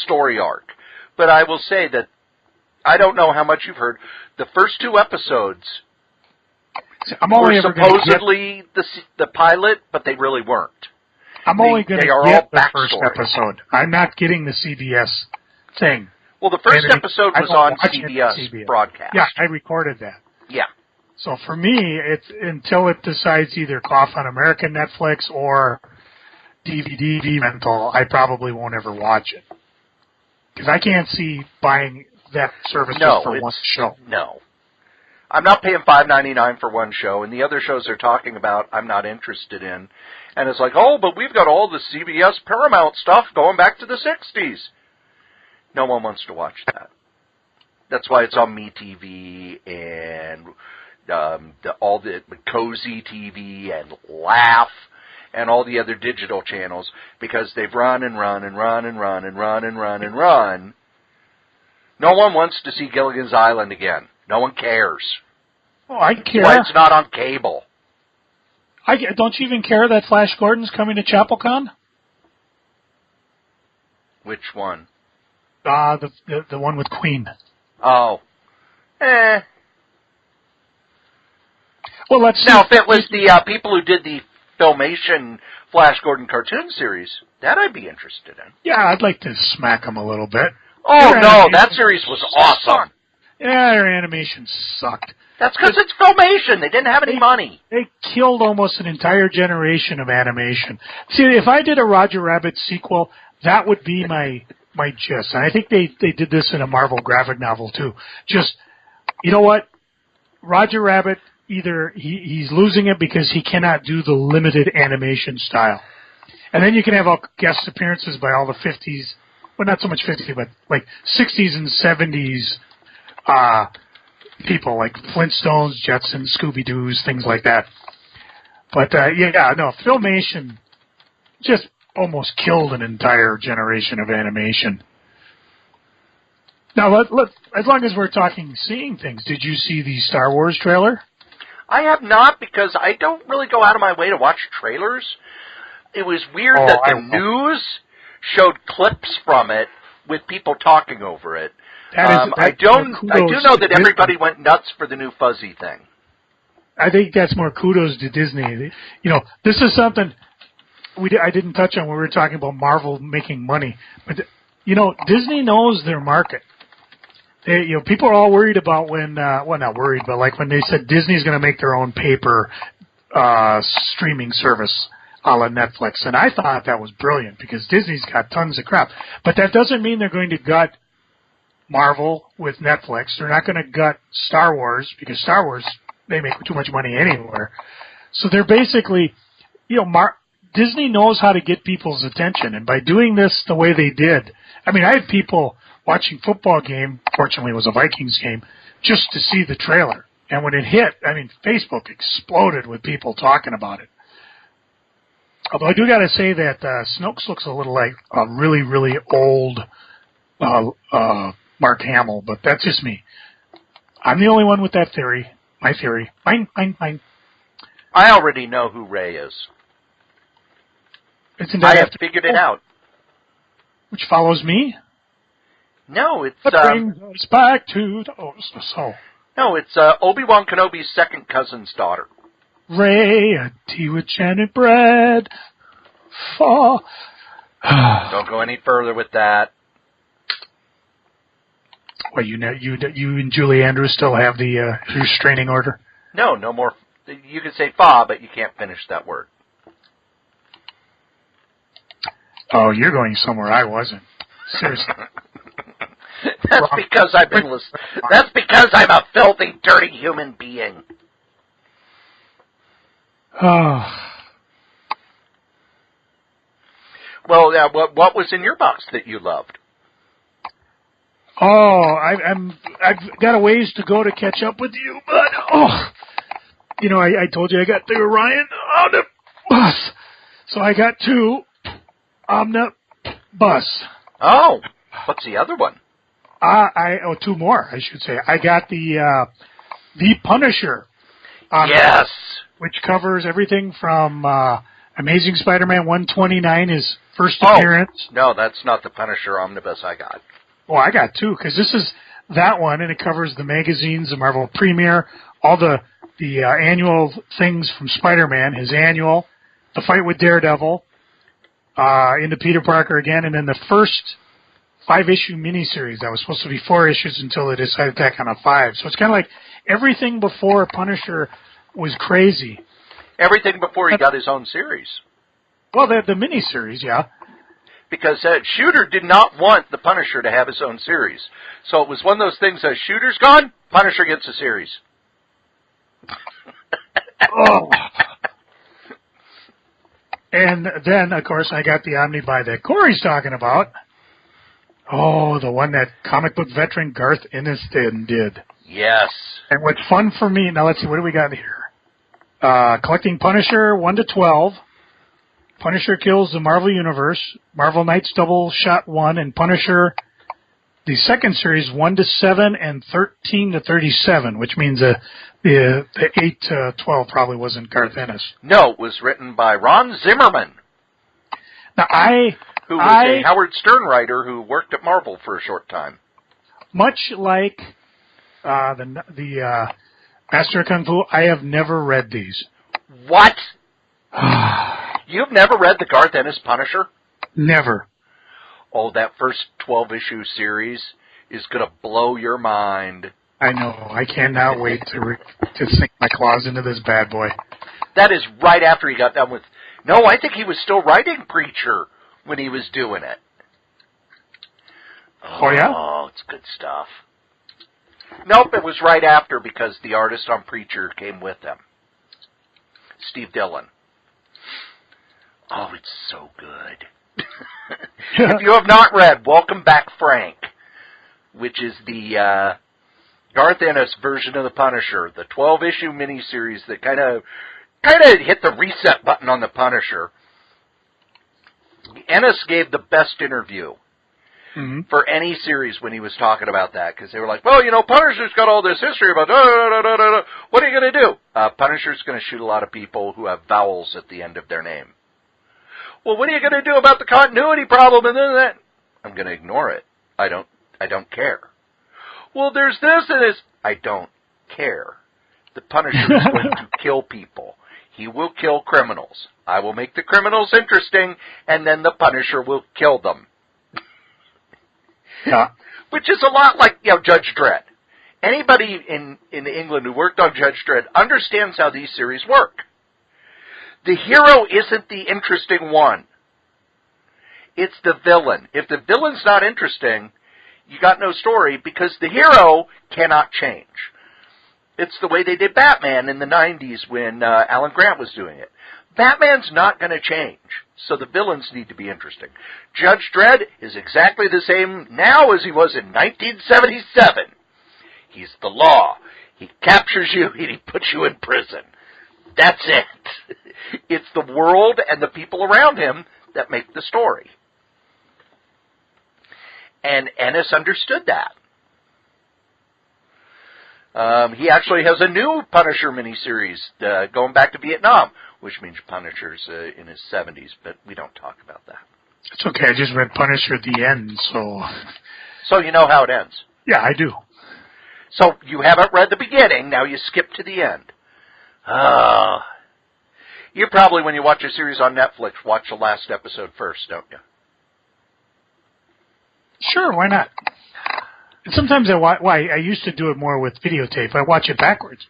story arc. But I will say that I don't know how much you've heard. The first 2 episodes were supposedly the pilot, but they really weren't. I'm only going to get the first episode. I'm not getting the CBS thing. Well, the first episode was on CBS broadcast. Yeah, I recorded that. Yeah. So for me, it's until it decides either off on American Netflix or DVD rental, I probably won't ever watch it. Because I can't see buying that service just for one show. No. I'm not paying $5.99 for one show, and the other shows they're talking about I'm not interested in. And it's like, oh, but we've got all the CBS Paramount stuff going back to the 60s. No one wants to watch that. That's why it's on MeTV and all the Cozy TV and Laugh and all the other digital channels, because they've run and run and run and run and run and run and run. No one wants to see Gilligan's Island again. No one cares. Oh, I care. Why it's not on cable. Don't you even care that Flash Gordon's coming to ChapelCon? Which one? The one with Queen. Oh. Well, let's see. Now, if it was the people who did the Filmation Flash Gordon cartoon series, that I'd be interested in. Yeah, I'd like to smack them a little bit. Oh, no, that series was awesome. Yeah, their animation sucked. That's because it's Filmation. They didn't have any money. They killed almost an entire generation of animation. See, if I did a Roger Rabbit sequel, that would be my gist. And I think they did this in a Marvel graphic novel, too. Just, you know what? Roger Rabbit, either he's losing it because he cannot do the limited animation style. And then you can have all guest appearances by all the 50s, well, not so much 50s, but like 60s and 70s people like Flintstones, Jetsons, Scooby-Doos, things like that. But, Filmation just almost killed an entire generation of animation. Now, as long as we're talking seeing things, did you see the Star Wars trailer? I have not, because I don't really go out of my way to watch trailers. It was weird that the news showed clips from it with people talking over it. I do know that everybody went nuts for the new Fuzzy thing. I think that's more kudos to Disney. You know, this is something I didn't touch on when we were talking about Marvel making money. But, you know, Disney knows their market. People are all worried about when, not worried, but like when they said Disney's going to make their own paper streaming service a la Netflix. And I thought that was brilliant because Disney's got tons of crap. But that doesn't mean they're going to gut Marvel with Netflix. They're not going to gut Star Wars because Star Wars, they make too much money anywhere. So they're basically, Disney knows how to get people's attention. And by doing this the way they did, I mean, I had people watching football game, fortunately it was a Vikings game, just to see the trailer. And when it hit, I mean, Facebook exploded with people talking about it. Although I do got to say that Snopes looks a little like a really, really old Mark Hamill, but that's just me. I'm the only one with that theory. My theory. Mine. I already know who Ray is. I have figured it out. Which follows me? No, it's... But brings us back to... No, it's Obi-Wan Kenobi's second cousin's daughter. Ray, a tea with Janet bread. Fall. Don't go any further with that. Well, you and Julie Andrews still have the restraining order? No more. You can say fa, but you can't finish that word. Oh, you're going somewhere I wasn't. Seriously. That's because I've been listening. That's because I'm a filthy, dirty human being. Oh. Well, what was in your box that you loved? Oh, I've got a ways to go to catch up with you, but I told you I got the Orion Omnibus, so I got 2 Omnibus. Oh, what's the other one? 2 more, I should say. I got the Punisher. Yes. Which covers everything from Amazing Spider-Man 129, his first appearance. No, that's not the Punisher Omnibus I got. Well, I got 2, because this is that one, and it covers the magazines, the Marvel Premiere, all the annual things from Spider-Man, his annual, the fight with Daredevil, into Peter Parker again, and then the first 5-issue miniseries that was supposed to be 4 issues until they decided to tack on a 5. So it's kind of like everything before Punisher was crazy. Everything before he got his own series. Well, the miniseries, yeah. Because Shooter did not want the Punisher to have his own series. So it was one of those things, Shooter's gone, Punisher gets a series. Oh. And then, of course, I got the omnibuy that Cory's talking about. Oh, the one that comic book veteran Garth Ennis did. Yes. And what's fun for me, now let's see, what do we got here? Collecting Punisher 1 to 12. Punisher Kills the Marvel Universe. Marvel Knights Double Shot 1. And Punisher, the second series, 1 to 7 and 13 to 37, which means the 8 to 12 probably wasn't Garth Ennis. No, it was written by Ron Zimmerman. Now, who was a Howard Stern writer who worked at Marvel for a short time. Much like the Master of Kung Fu, I have never read these. What? You've never read the Garth Ennis Punisher? Never. Oh, that first 12-issue series is going to blow your mind. I know. I cannot wait to sink my claws into this bad boy. That is right after he got done with... No, I think he was still writing Preacher when he was doing it. Oh, yeah? Oh, it's good stuff. Nope, it was right after because the artist on Preacher came with him. Steve Dillon. Oh, it's so good. If you have not read Welcome Back, Frank, which is the Garth Ennis version of the Punisher, the 12-issue miniseries that kind of hit the reset button on the Punisher. Ennis gave the best interview for any series when he was talking about that, because they were like, well, Punisher's got all this history about what are you going to do? Punisher's going to shoot a lot of people who have vowels at the end of their name. Well, what are you going to do about the continuity problem and then that? I'm going to ignore it. I don't care. Well, there's this and this. I don't care. The Punisher is going to kill people. He will kill criminals. I will make the criminals interesting, and then the Punisher will kill them. Yeah. Which is a lot like, Judge Dredd. Anybody in England who worked on Judge Dredd understands how these series work. The hero isn't the interesting one. It's the villain. If the villain's not interesting, you got no story because the hero cannot change. It's the way they did Batman in the 90s when Alan Grant was doing it. Batman's not going to change, so the villains need to be interesting. Judge Dredd is exactly the same now as he was in 1977. He's the law. He captures you and he puts you in prison. That's it. It's the world and the people around him that make the story. And Ennis understood that. He actually has a new Punisher miniseries going back to Vietnam, which means Punisher's in his 70s, but we don't talk about that. It's okay. I just read Punisher at the end, so... So you know how it ends? Yeah, I do. So you haven't read the beginning, now you skip to the end. You probably, when you watch a series on Netflix, watch the last episode first, don't you? Sure, why not? And sometimes I used to do it more with videotape. I watch it backwards.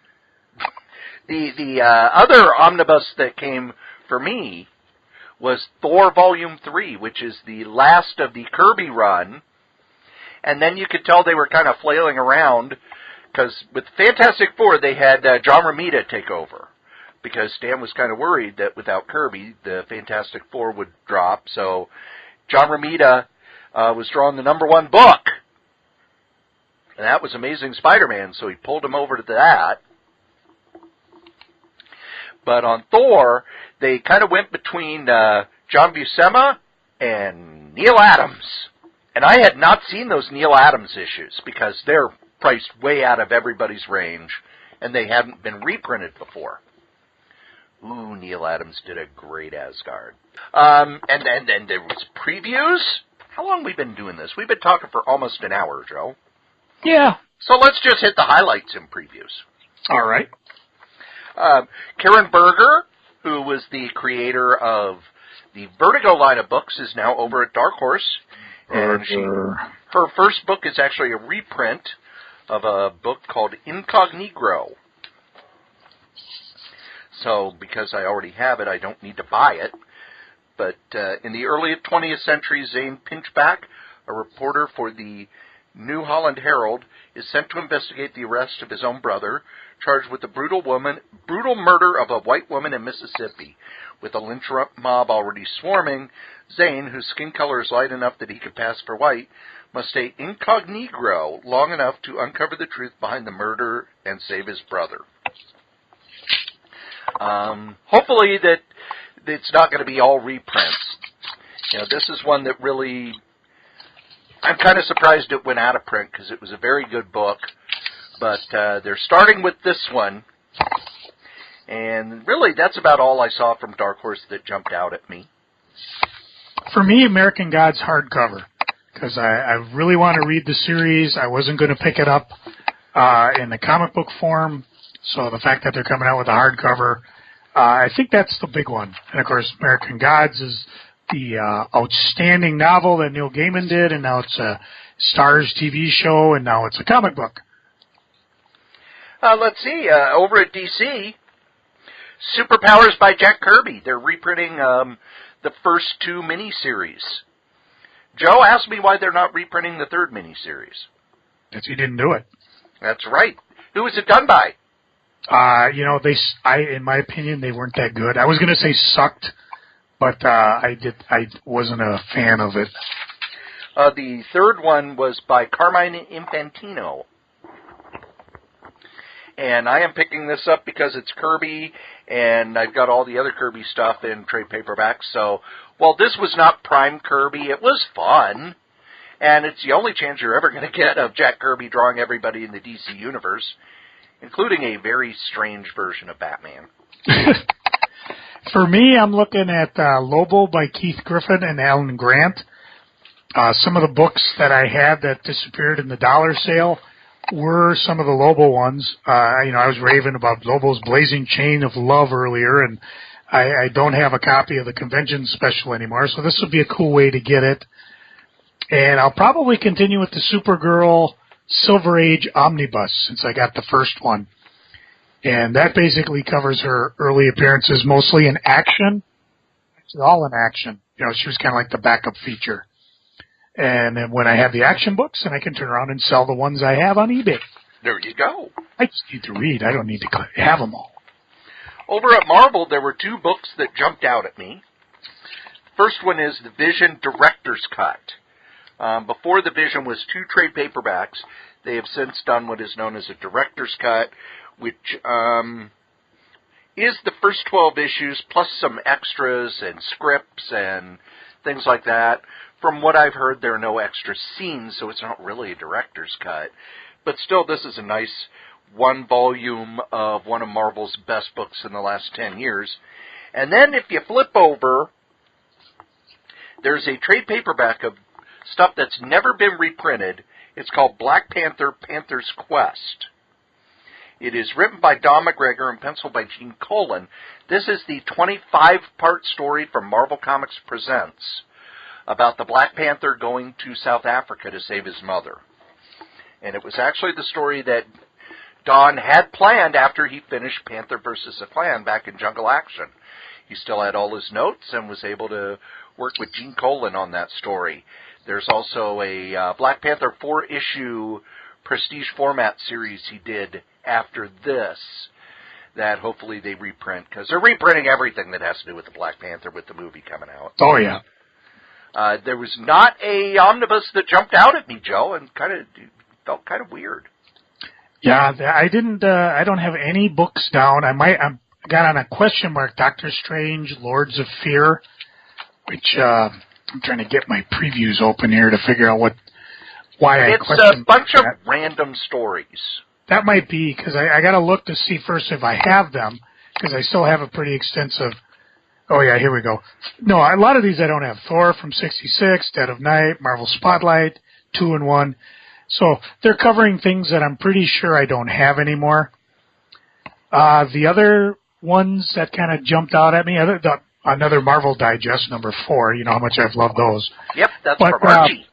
The other omnibus that came for me was Thor Volume 3, which is the last of the Kirby run. And then you could tell they were kind of flailing around, because with Fantastic Four, they had John Romita take over. Because Stan was kind of worried that without Kirby, the Fantastic Four would drop. So John Romita was drawing the #1 book. And that was Amazing Spider-Man, so he pulled him over to that. But on Thor, they kind of went between John Buscema and Neil Adams. And I had not seen those Neil Adams issues because they're priced way out of everybody's range, and they hadn't been reprinted before. Ooh, Neil Adams did a great Asgard. And then there was previews. How long have we been doing this? We've been talking for almost an hour, Joe. Yeah. So let's just hit the highlights in previews. All right. Karen Berger, who was the creator of the Vertigo line of books, is now over at Dark Horse. And her first book is actually a reprint of a book called Incognegro. So, because I already have it, I don't need to buy it. But in the early 20th century, Zane Pinchback, a reporter for the New Holland Herald, is sent to investigate the arrest of his own brother, charged with the brutal murder of a white woman in Mississippi. With the lynch mob already swarming, Zane, whose skin color is light enough that he could pass for white, must stay incognito long enough to uncover the truth behind the murder and save his brother. Hopefully that it's not going to be all reprints. This is one that really, I'm kind of surprised it went out of print because it was a very good book. But they're starting with this one. And really, that's about all I saw from Dark Horse that jumped out at me. For me, American Gods hardcover. Because I really want to read the series. I wasn't going to pick it up in the comic book form. So the fact that they're coming out with a hardcover, I think that's the big one. And, of course, American Gods is the outstanding novel that Neil Gaiman did, and now it's a Starz TV show, and now it's a comic book. Let's see. Over at DC, Superpowers by Jack Kirby. They're reprinting the first 2 miniseries. Joe asked me why they're not reprinting the 3rd miniseries. Because he didn't do it. That's right. Who was it done by? In my opinion, they weren't that good. I was going to say sucked, but I wasn't a fan of it. The 3rd one was by Carmine Infantino. And I am picking this up because it's Kirby, and I've got all the other Kirby stuff in trade paperbacks. So, while this was not prime Kirby, it was fun. And it's the only chance you're ever going to get of Jack Kirby drawing everybody in the DC universe, including a very strange version of Batman. For me, I'm looking at Lobo by Keith Griffin and Alan Grant. Some of the books that I had that disappeared in the dollar sale were some of the Lobo ones. I was raving about Lobo's Blazing Chain of Love earlier, and I don't have a copy of the convention special anymore, so this would be a cool way to get it. And I'll probably continue with the Supergirl Silver Age Omnibus, since I got the first one. And that basically covers her early appearances, mostly in action. Actually, all in action. She was kind of like the backup feature. And then when I have the action books, then I can turn around and sell the ones I have on eBay. There you go. I just need to read. I don't need to have them all. Over at Marvel, there were 2 books that jumped out at me. First one is the Vision Director's Cut. Before the Vision was 2 trade paperbacks. They have since done what is known as a Director's Cut, which is the first 12 issues, plus some extras and scripts and things like that. From what I've heard, there are no extra scenes, so it's not really a director's cut. But still, this is a nice 1 volume of one of Marvel's best books in the last 10 years. And then if you flip over, there's a trade paperback of stuff that's never been reprinted. It's called Black Panther, Panther's Quest. It is written by Don McGregor and penciled by Gene Colan. This is the 25-part story from Marvel Comics Presents about the Black Panther going to South Africa to save his mother. And it was actually the story that Don had planned after he finished Panther vs. the Klan back in Jungle Action. He still had all his notes and was able to work with Gene Colan on that story. There's also a Black Panther 4-issue prestige format series he did after this that hopefully they reprint, because they're reprinting everything that has to do with the Black Panther with the movie coming out. Oh, yeah. There was not a omnibus that jumped out at me, Joe, and felt kind of weird. Yeah, I didn't. I don't have any books down. I got on a question mark. Doctor Strange, Lords of Fear, which I'm trying to get my previews open here to figure out why I question. It's a bunch of random stories. That might be, because I got to look to see first if I have them, because I still have a pretty extensive. Oh, yeah, here we go. No, a lot of these I don't have. Thor from 66, Dead of Night, Marvel Spotlight, 2-in-1. So they're covering things that I'm pretty sure I don't have anymore. The other ones that kind of jumped out at me, another Marvel Digest, number 4. You know how much I've loved those. Yep, that's from Archie.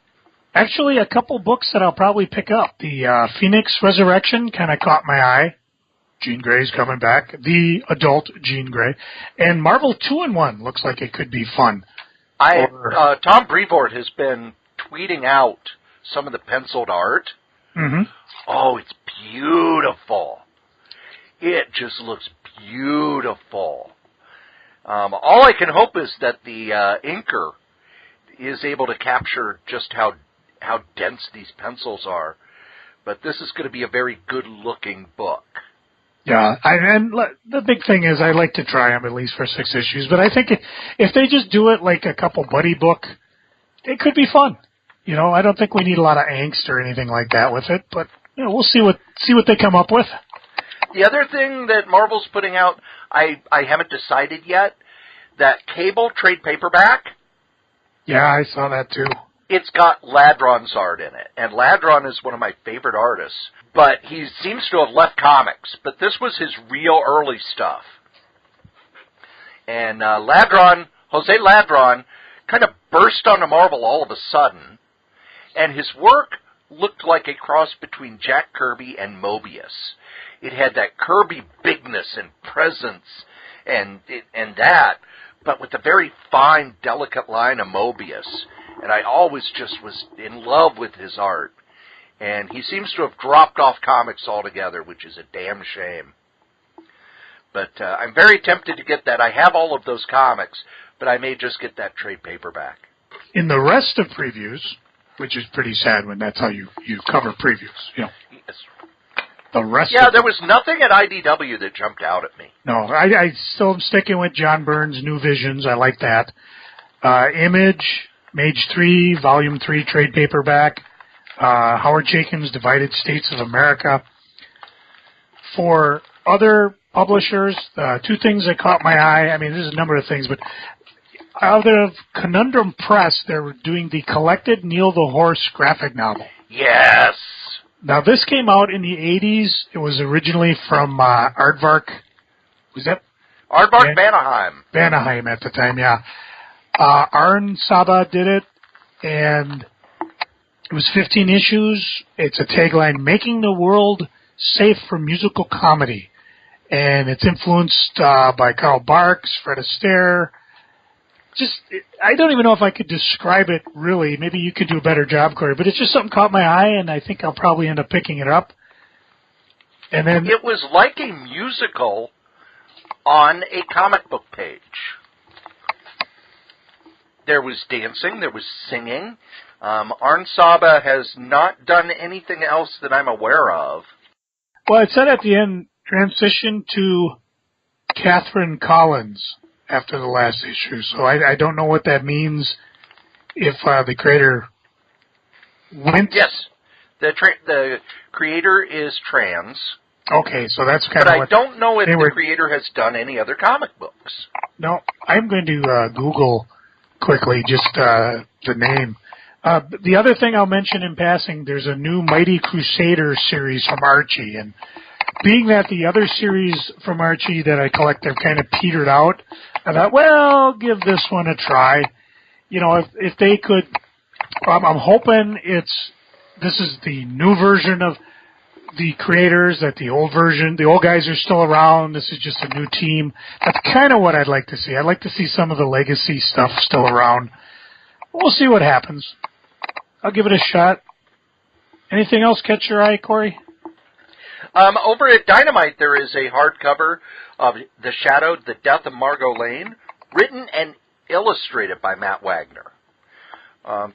Actually, a couple books that I'll probably pick up. The Phoenix Resurrection kind of caught my eye. Jean Grey's coming back, the adult Jean Grey, and Marvel 2-in-1 looks like it could be fun. Tom Brevoort has been tweeting out some of the penciled art. Mm-hmm. Oh, it's beautiful. It just looks beautiful. All I can hope is that the inker is able to capture just how dense these pencils are. But this is going to be a very good-looking book. Yeah, and the big thing is I like to try them at least for 6 issues. But I think if they just do it like a couple buddy book, it could be fun. You know, I don't think we need a lot of angst or anything like that with it. But you know, we'll see what they come up with. The other thing that Marvel's putting out, I haven't decided yet, that Cable trade paperback. Yeah, I saw that too. It's got Ladron's art in it, and Ladron is one of my favorite artists, but he seems to have left comics, but this was his real early stuff. And Jose Ladron, kind of burst onto Marvel all of a sudden, and his work looked like a cross between Jack Kirby and Mobius. It had that Kirby bigness and presence and that, but with a very fine, delicate line of Mobius. And I always just was in love with his art. And he seems to have dropped off comics altogether, which is a damn shame. But I'm very tempted to get that. I have all of those comics, but I may just get that trade paperback. In the rest of previews, which is pretty sad when that's how you cover previews, you know. Yes. The rest. Yeah, there was nothing at IDW that jumped out at me. No, I still am sticking with John Byrne's New Visions. I like that. Image, Mage 3, Volume 3 trade paperback. Howard Chaykin's Divided States of America. For other publishers, 2 things that caught my eye. I mean, there's a number of things, but out of Conundrum Press, they're doing the Collected Neil the Horse graphic novel. Yes! Now, this came out in the 80s. It was originally from Aardvark. Was that? Aardvark Vanaheim. Vanaheim at the time, yeah. Arn Saba did it, and it was 15 issues. It's a tagline, Making the World Safe for Musical Comedy. And it's influenced by Karl Barks, Fred Astaire. I don't even know if I could describe it really. Maybe you could do a better job, Cory. But it's just something caught my eye, and I think I'll probably end up picking it up. And then it was like a musical on a comic book page. There was dancing, there was singing. Arn Saba has not done anything else that I'm aware of. Well, it said at the end, transition to Katherine Collins after the last issue. So I don't know what that means if the creator went... Yes, the creator is trans. Okay, so that's kind of But I don't know if the creator has done any other comic books. No, I'm going to Google quickly just the name. The other thing I'll mention in passing, there's a new Mighty Crusader series from Archie, and being that the other series from Archie that I collect have kind of petered out, I thought, well, give this one a try. You know, if they could, I'm hoping this is the new version of the creators, that the old guys are still around. This is just a new team. That's kind of what I'd like to see. I'd like to see some of the legacy stuff still around. We'll see what happens. I'll give it a shot. Anything else catch your eye, Cory? Over at Dynamite, there is a hardcover of The Shadow, The Death of Margot Lane, written and illustrated by Matt Wagner.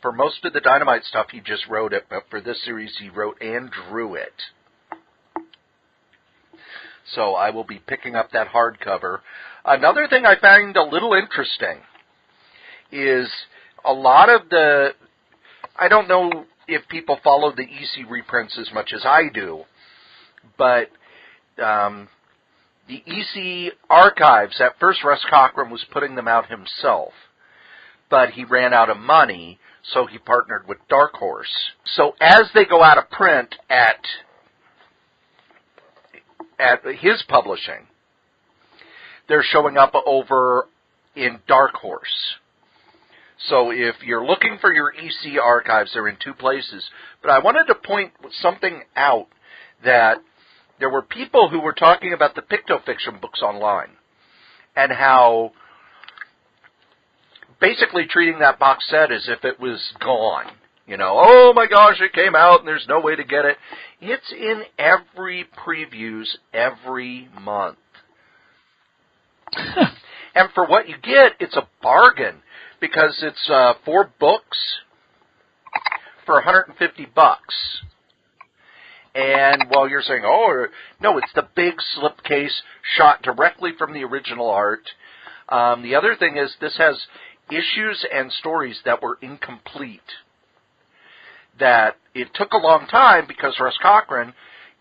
For most of the Dynamite stuff, he just wrote it, but for this series, he wrote and drew it. So I will be picking up that hardcover. Another thing I find a little interesting is a lot of the... I don't know if people follow the EC reprints as much as I do, but the EC archives, at first Russ Cochran was putting them out himself, but he ran out of money, so he partnered with Dark Horse. So as they go out of print at his publishing, they're showing up over in Dark Horse. So if you're looking for your EC archives, they're in 2 places. But I wanted to point something out, that there were people who were talking about the Pictofiction books online and how basically treating that box set as if it was gone. You know, oh my gosh, it came out and there's no way to get it. It's in every previews every month. And for what you get, it's a bargain because it's 4 books for $150. And while you're saying, oh, no, it's the big slipcase shot directly from the original art. The other thing is this has issues and stories that were incomplete. That it took a long time because Russ Cochran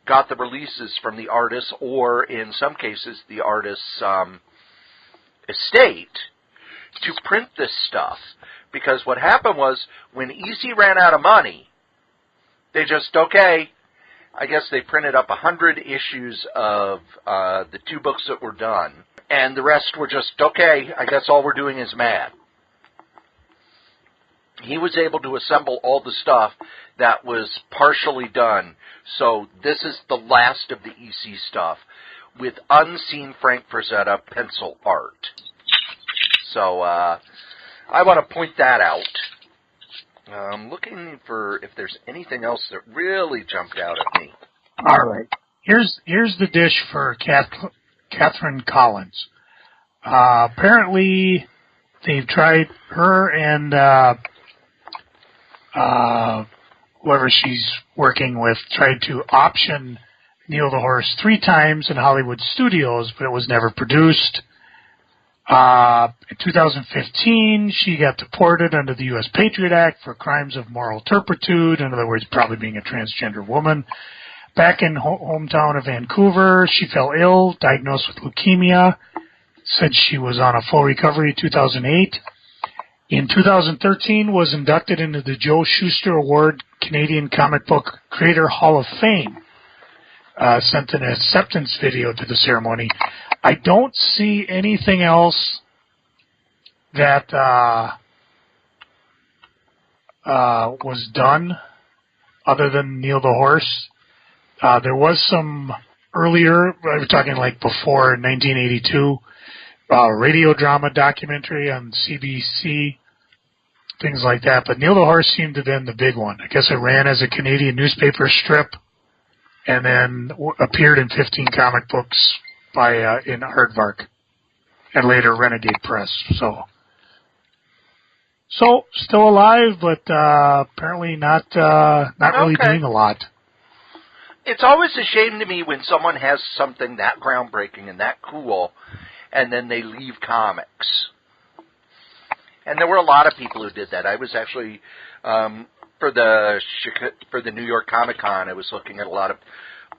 got the releases from the artist, or in some cases the artist's estate, to print this stuff. Because what happened was, when EC ran out of money, they just, okay, I guess they printed up 100 issues of the 2 books that were done, and the rest were just, okay, I guess all we're doing is Mad. He was able to assemble all the stuff that was partially done. So this is the last of the EC stuff with unseen Frank Frazetta pencil art. So I want to point that out. I'm looking for if there's anything else that really jumped out at me. All right. Here's the dish for Katherine Collins. Apparently, they've tried her and whoever she's working with tried to option Neil the Horse 3 times in Hollywood studios, but it was never produced. In 2015, she got deported under the U.S. Patriot Act for crimes of moral turpitude, in other words, probably being a transgender woman. Back in hometown of Vancouver, she fell ill, diagnosed with leukemia, said she was on a full recovery in 2008. In 2013, was inducted into the Joe Shuster Award Canadian Comic Book Creator Hall of Fame. Sent an acceptance video to the ceremony. I don't see anything else that was done other than Neil the Horse. There was some earlier, we're talking like before 1982, radio drama documentary on CBC, things like that. But Neil the Horse seemed to have been the big one. I guess it ran as a Canadian newspaper strip and then appeared in 15 comic books in Aardvark and later Renegade Press. So still alive, but apparently not really doing a lot. It's always a shame to me when someone has something that groundbreaking and that cool, and then they leave comics. And there were a lot of people who did that. I was actually for the New York ComiCon. I was looking at a lot of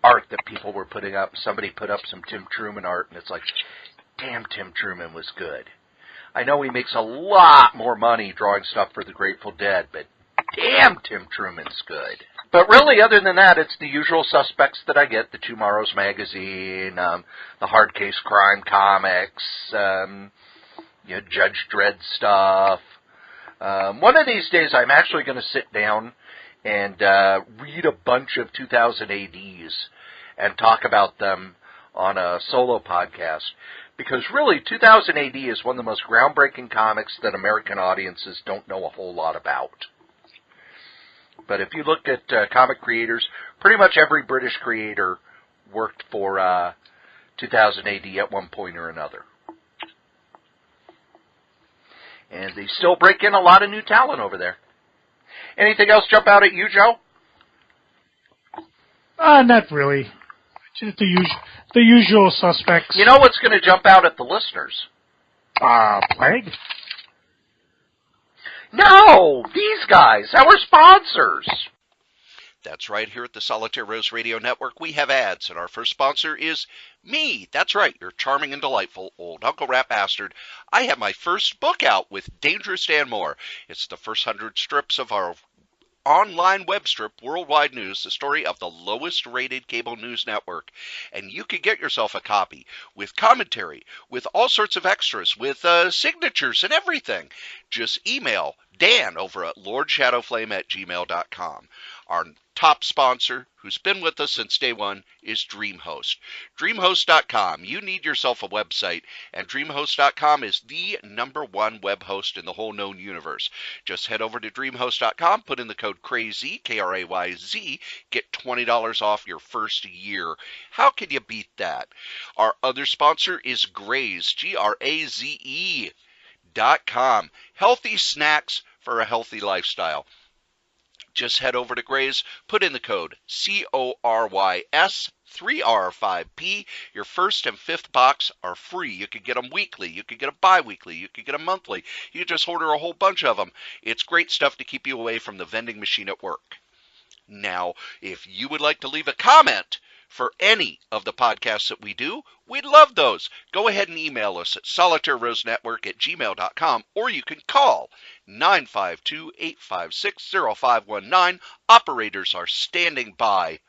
art that people were putting up. Somebody put up some Tim Truman art, and it's like, damn, Tim Truman was good. I know he makes a lot more money drawing stuff for the Grateful Dead, but damn, Tim Truman's good. But really, other than that, it's the usual suspects that I get: the Tomorrow's Magazine, the Hard Case Crime comics, Judge Dredd stuff. One of these days, I'm actually going to sit down and read a bunch of 2000 ADs and talk about them on a solo podcast. Because really, 2000 AD is one of the most groundbreaking comics that American audiences don't know a whole lot about. But if you look at comic creators, pretty much every British creator worked for 2000 AD at one point or another. And they still break in a lot of new talent over there. Anything else jump out at you, Joe? Not really. Just the usual suspects. You know what's going to jump out at the listeners? Plague? No! These guys, our sponsors! That's right, here at the Solitaire Rose Radio Network, we have ads, and our first sponsor is me. That's right, your charming and delightful old Uncle Rat Bastard. I have my first book out with Dangerous Dan Moore. It's the first 100 strips of our online web strip, Worldwide News, the story of the lowest rated cable news network. And you can get yourself a copy with commentary, with all sorts of extras, with signatures and everything. Just email Dan over at lordshadowflame@gmail.com. Our top sponsor, who's been with us since day one, is DreamHost. DreamHost.com. You need yourself a website, and DreamHost.com is the #1 web host in the whole known universe. Just head over to DreamHost.com, put in the code KRAYZ, KRAYZ, get $20 off your first year. How can you beat that? Our other sponsor is Graze, GRAZE.com. Healthy snacks for a healthy lifestyle. Just head over to Graze, put in the code CORYS3R5P. Your first and fifth box are free. You can get them weekly. You can get them bi-weekly. You can get them monthly. You just order a whole bunch of them. It's great stuff to keep you away from the vending machine at work. Now, if you would like to leave a comment for any of the podcasts that we do, we'd love those. Go ahead and email us at solitairerosenetwork@gmail.com, or you can call 952-856-0519. Operators are standing by.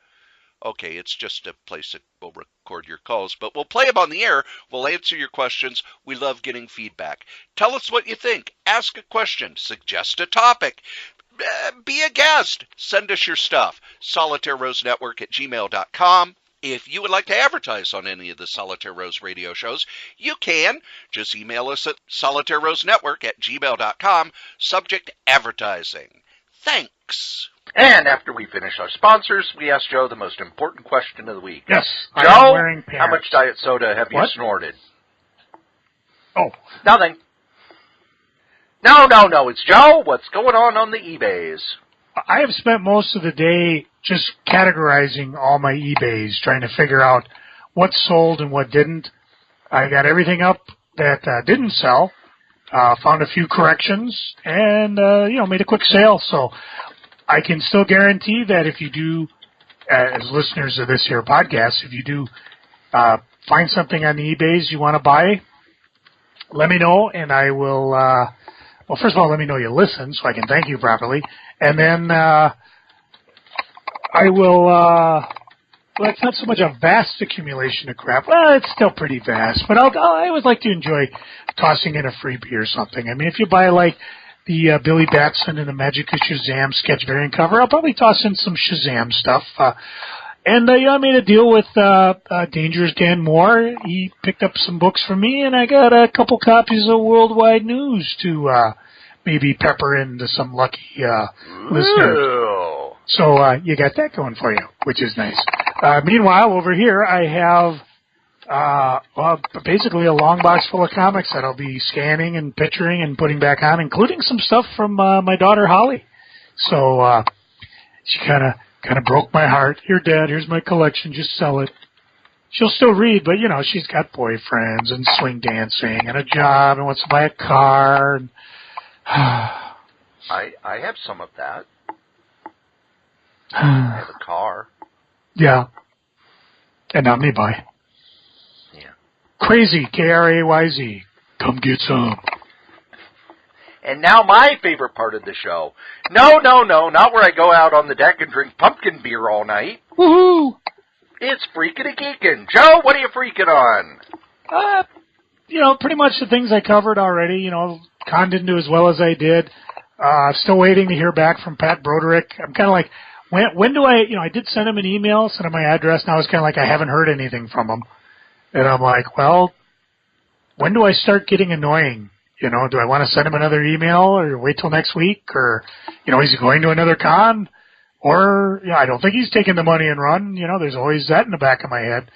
Okay, it's just a place that will record your calls, but we'll play them on the air. We'll answer your questions. We love getting feedback. Tell us what you think. Ask a question. Suggest a topic. Be a guest. Send us your stuff. SolitaireRoseNetwork@gmail.com. If you would like to advertise on any of the Solitaire Rose radio shows, you can. Just email us at SolitaireRoseNetwork@gmail.com. Subject advertising. Thanks. And after we finish our sponsors, we ask Joe the most important question of the week. Yes, Joe, I'm wearing pants. How much diet soda have you snorted? Oh. Nothing. No, it's Joe. What's going on the eBays? I have spent most of the day just categorizing all my eBays, trying to figure out what sold and what didn't. I got everything up that didn't sell, found a few corrections, and, made a quick sale. So I can still guarantee that if you do, as listeners of this here podcast, if you do find something on the eBays you want to buy, let me know, and I will... Well, first of all, let me know you listen so I can thank you properly. And then I will, well, it's not so much a vast accumulation of crap. Well, it's still pretty vast, but I always like to enjoy tossing in a freebie or something. I mean, if you buy, like, the Billy Batson and the Magic of Shazam sketch variant cover, I'll probably toss in some Shazam stuff. And I made a deal with Dangerous Dan Moore. He picked up some books for me, and I got a couple copies of Worldwide News to maybe pepper into some lucky listeners. So you got that going for you, which is nice. Meanwhile, over here, I have basically a long box full of comics that I'll be scanning and picturing and putting back on, including some stuff from my daughter, Holly. So she kind of broke my heart. Here, Dad, here's my collection. Just sell it. She'll still read, but, she's got boyfriends and swing dancing and a job and wants to buy a car. And I have some of that. I have a car. Yeah. And not me buy. Yeah. Crazy, KRAYZ. Come get some. And now my favorite part of the show. No, not where I go out on the deck and drink pumpkin beer all night. Woohoo! It's Freakin' a Geekin'. Joe, what are you freaking on? Pretty much the things I covered already. Con didn't do as well as I did. Still waiting to hear back from Pat Broderick. I'm kind of like, when do I did send him an email, send him my address, and I was kind of like, I haven't heard anything from him. And I'm like, well, when do I start getting annoying? Do I want to send him another email or wait till next week? Or, is he going to another con? Or, I don't think he's taking the money and run. There's always that in the back of my head.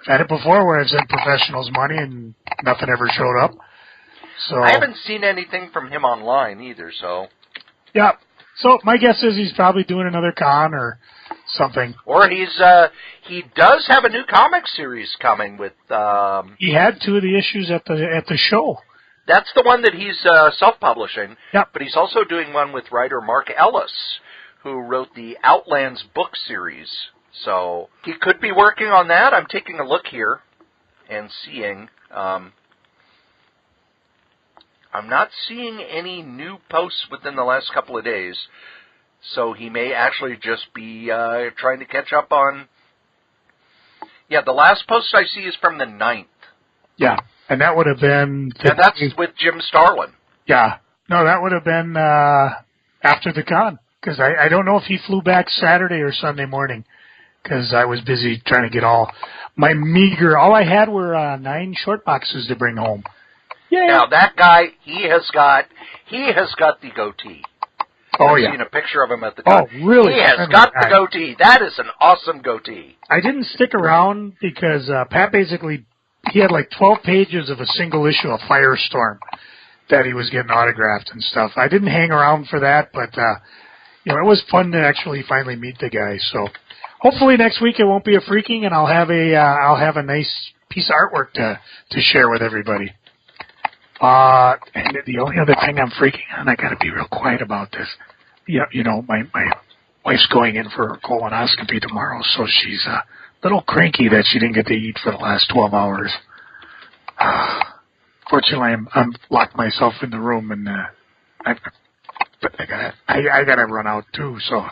I've had it before where I've sent professionals money and nothing ever showed up. So I haven't seen anything from him online either, so. Yeah. So my guess is he's probably doing another con or something. Or he does have a new comic series coming with, He had 2 of the issues at the show. That's the one that he's self-publishing. Yep. But he's also doing one with writer Mark Ellis, who wrote the Outlands book series. So he could be working on that. I'm taking a look here and seeing. I'm not seeing any new posts within the last couple of days. So he may actually just be trying to catch up on... Yeah, the last post I see is from the 9th. Yeah. And that would have been... And that's with Jim Starlin. Yeah. No, that would have been after the con. because I don't know if he flew back Saturday or Sunday morning, because I was busy trying to get all I had were 9 short boxes to bring home. Yeah. Now that guy, he has got the goatee. Oh, I've yeah. seen a picture of him at the con. Oh, really? He has got the goatee. That is an awesome goatee. I didn't stick around because Pat basically, he had like 12 pages of a single issue of Firestorm that he was getting autographed and stuff. I didn't hang around for that, but it was fun to actually finally meet the guy. So hopefully next week it won't be a freaking, and I'll have a nice piece of artwork to share with everybody. And the only other thing I'm freaking on, I got to be real quiet about this. My wife's going in for a colonoscopy tomorrow, so she's a little cranky that she didn't get to eat for the last 12 hours. Fortunately, I'm locked myself in the room, and I gotta run out too. So,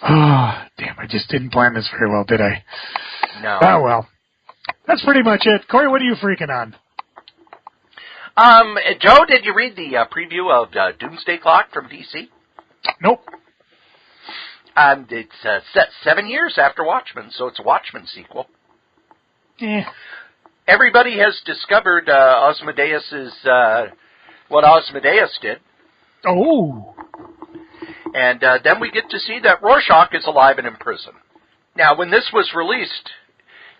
damn, I just didn't plan this very well, did I? No. Oh well, that's pretty much it. Cory, what are you freaking on? Joe, did you read the preview of Doomsday Clock from DC? Nope. It's set 7 years after Watchmen, so it's a Watchmen sequel. Yeah. Everybody has discovered what Asmodeus did. Oh. And then we get to see that Rorschach is alive and in prison. Now, when this was released,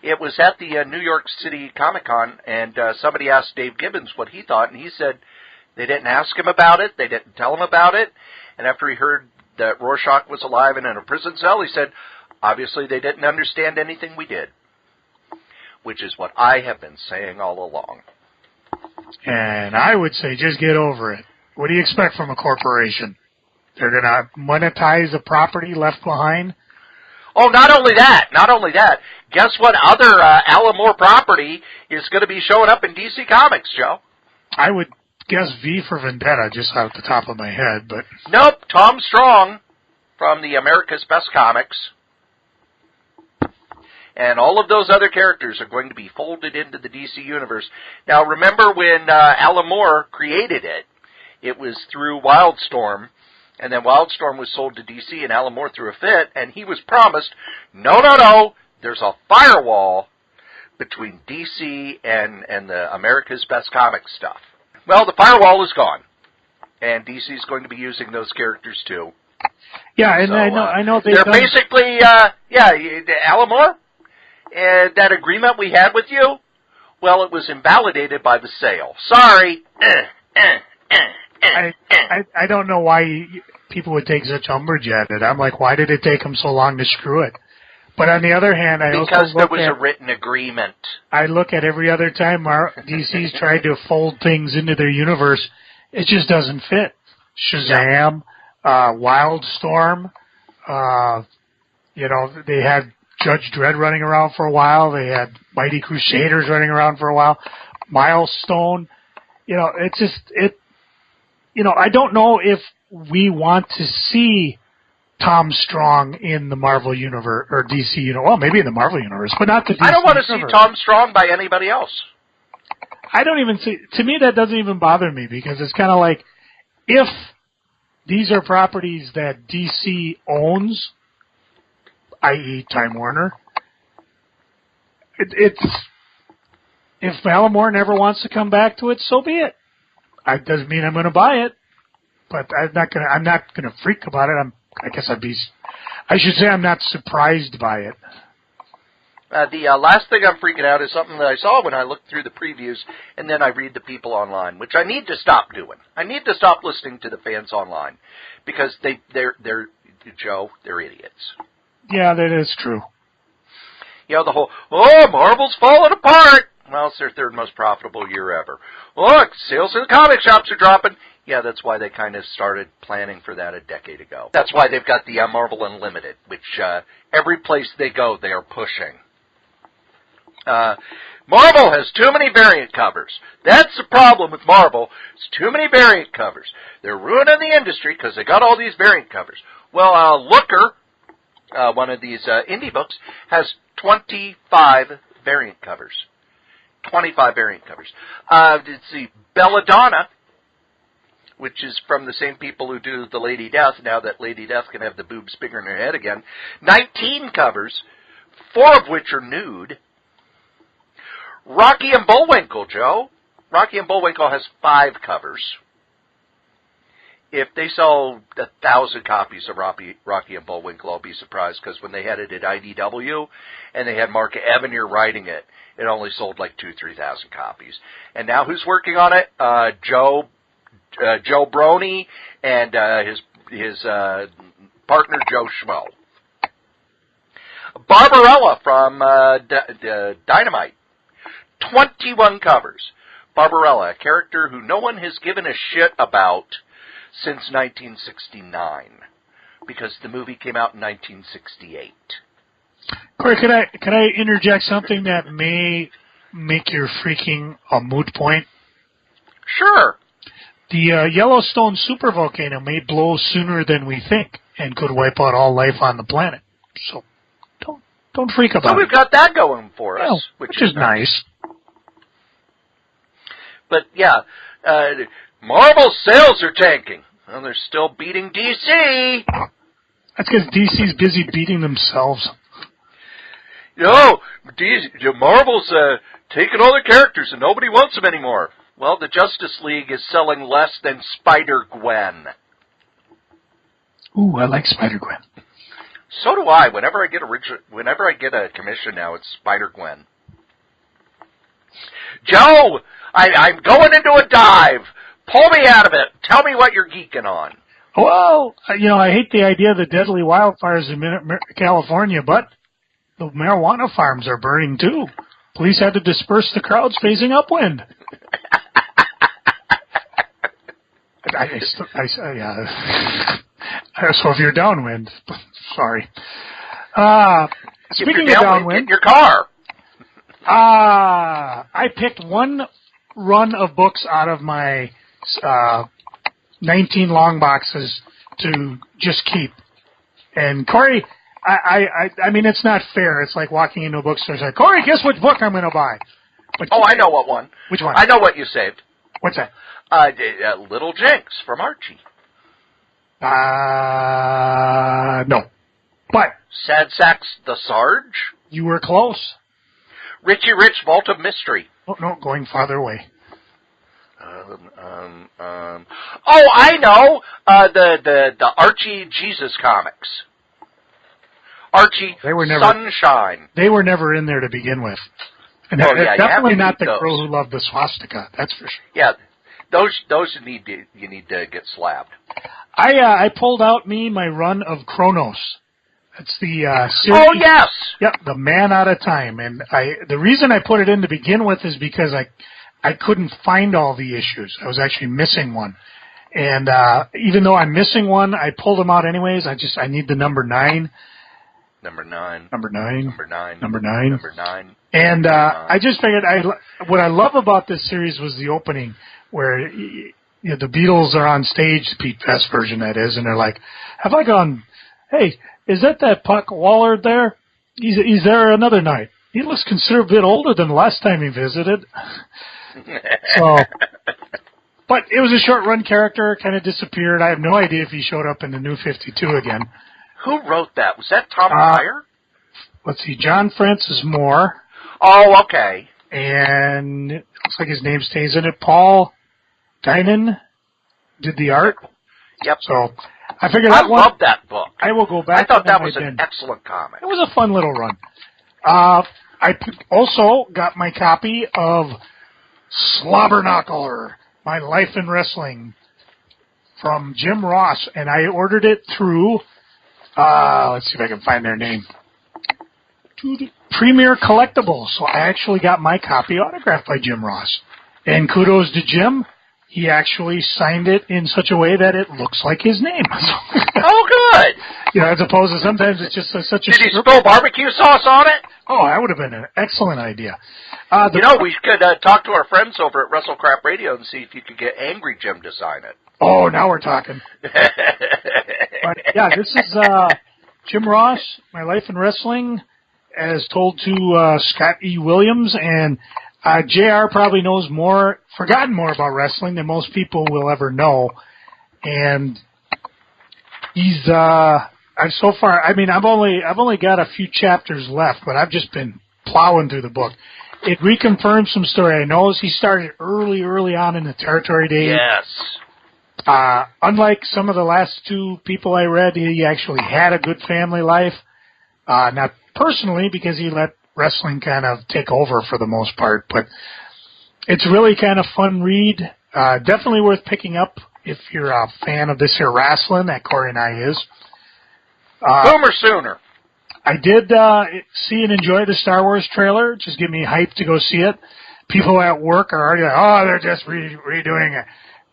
it was at the New York City ComiCon, and somebody asked Dave Gibbons what he thought, and he said they didn't ask him about it, they didn't tell him about it, and after he heard that Rorschach was alive and in a prison cell, he said, obviously they didn't understand anything we did, which is what I have been saying all along. And I would say just get over it. What do you expect from a corporation? They're going to monetize a property left behind? Oh, not only that. Guess what other Alan Moore property is going to be showing up in DC Comics, Joe? I would guess V for Vendetta, just out the top of my head, but... Nope, Tom Strong from the America's Best Comics. And all of those other characters are going to be folded into the DC universe. Now, remember when Alan Moore created it, it was through Wildstorm, and then Wildstorm was sold to DC, and Alan Moore threw a fit, and he was promised, no, there's a firewall between DC and the America's Best Comics stuff. Well, the firewall is gone, and DC is going to be using those characters too. Yeah, and so, I know they're basically, Alan Moore, that agreement we had with you, well, it was invalidated by the sale. Sorry. I don't know why people would take such umbrage at it. I'm like, why did it take them so long to screw it? But on the other hand, because there was a written agreement. I look at every other time DC's tried to fold things into their universe, it just doesn't fit. Shazam, Wildstorm, they had Judge Dredd running around for a while. They had Mighty Crusaders running around for a while. Milestone, I don't know if we want to see Tom Strong in the Marvel universe or DC, well, maybe in the Marvel universe, but not the DC. I don't want to see Tom Strong by anybody else. I don't even see. To me, that doesn't even bother me because it's kind of like if these are properties that DC owns, i.e., Time Warner, it's if Alan Moore never wants to come back to it, so be it. It doesn't mean I'm going to buy it, but I'm not going to freak about it. I should say I'm not surprised by it. The last thing I'm freaking out is something that I saw when I looked through the previews, and then I read the people online, which I need to stop doing. I need to stop listening to the fans online because they're idiots. Yeah, that is true. The whole, Marvel's falling apart. Well, it's their third most profitable year ever. Look, sales in the comic shops are dropping. Yeah, that's why they kind of started planning for that a decade ago. That's why they've got the Marvel Unlimited, which every place they go, they are pushing. Marvel has too many variant covers. That's the problem with Marvel. It's too many variant covers. They're ruining the industry because they got all these variant covers. Well, Looker, one of these indie books, has 25 variant covers. 25 variant covers. Let's see, Belladonna, which is from the same people who do the Lady Death, now that Lady Death can have the boobs bigger in her head again. 19 covers, 4 of which are nude. Rocky and Bullwinkle, Joe. Rocky and Bullwinkle has 5 covers. If they sell 1,000 copies of Rocky and Bullwinkle, I'll be surprised, because when they had it at IDW and they had Mark Evanier writing it, it only sold like 2,000-3,000 copies. And now who's working on it? Joe Brony and his partner Joe Schmo. Barbarella from Dynamite. 21 covers. Barbarella, a character who no one has given a shit about since 1969, because the movie came out in 1968. Cory, can I interject something that may make your freaking a moot point? Sure. The Yellowstone supervolcano may blow sooner than we think and could wipe out all life on the planet. So don't freak about it. So we've got that going for us, well, which is nice. But yeah, Marvel's sales are tanking. Well, they're still beating DC. That's because DC's busy beating themselves. Marvel's taking all their characters and nobody wants them anymore. Well, the Justice League is selling less than Spider-Gwen. Ooh, I like Spider-Gwen. So do I. Whenever I get a commission now, it's Spider-Gwen. Joe, I'm going into a dive. Pull me out of it. Tell me what you're geeking on. Well, I hate the idea of the deadly wildfires in California, but the marijuana farms are burning too. Police had to disperse the crowds facing upwind. So if you're downwind, sorry. Speaking of downwind, get your car. I picked one run of books out of my 19 long boxes to just keep. And Cory, I mean, it's not fair. It's like walking into a bookstore and saying, Cory, guess which book I'm going to buy? But I know what one. Which one? I know what you saved. What's that? Little Jinx from Archie. No. But Sad Sacks the Sarge? You were close. Richie Rich, Vault of Mystery. Oh, no, going farther away. I know. The Archie Jesus comics. Archie Sunshine. They were never in there to begin with. And definitely not the girl who loved the swastika. That's for sure. Yeah, those you need to get slabbed. I pulled out my run of Chronos. That's the series. Oh yes. Yep, the Man Out of Time. And the reason I put it in to begin with is because I couldn't find all the issues. I was actually missing one. And even though I'm missing one, I pulled them out anyways. I need the number 9. Number 9. Number 9. Number 9. Number 9. Number 9. And I just figured what I love about this series was the opening where the Beatles are on stage, the Pete Best version that is, and they're like, have I gone, hey, is that Puck Waller there? He's there another night. He looks considerably a bit older than the last time he visited. So, but it was a short-run character, kind of disappeared. I have no idea if he showed up in the New 52 again. Who wrote that? Was that Tom Pryor? Let's see, John Francis Moore. Oh, okay. And it looks like his name stays in it. Paul Tynan did the art. Yep. So I figured I love that book. I will go back. I thought that was an excellent comic. It was a fun little run. I also got my copy of Slobberknocker, My Life in Wrestling, from Jim Ross, and I ordered it through, let's see if I can find their name, Premier Collectibles. So I actually got my copy autographed by Jim Ross. And kudos to Jim. He actually signed it in such a way that it looks like his name. Oh, good. As opposed to sometimes it's just such a... Did he spill barbecue sauce on it? Oh, that would have been an excellent idea. We could talk to our friends over at WrestleCrap Radio and see if you could get Angry Jim to sign it. Oh, now we're talking. But, yeah, this is Jim Ross, My Life in Wrestling, as told to Scott E. Williams, and JR probably knows forgotten more about wrestling than most people will ever know. and he's I've so far. I mean, I've only got a few chapters left, but I've just been plowing through the book. It reconfirms some story I know. He started early on in the Territory days. Yes. Unlike some of the last two people I read, he actually had a good family life. Not personally, because he let wrestling kind of take over for the most part, but it's really kind of fun read. Definitely worth picking up if you're a fan of this here wrestling, that Cory and I is. Boomer sooner. I did see and enjoy the Star Wars trailer. Just give me hype to go see it. People at work are already like, oh, they're just redoing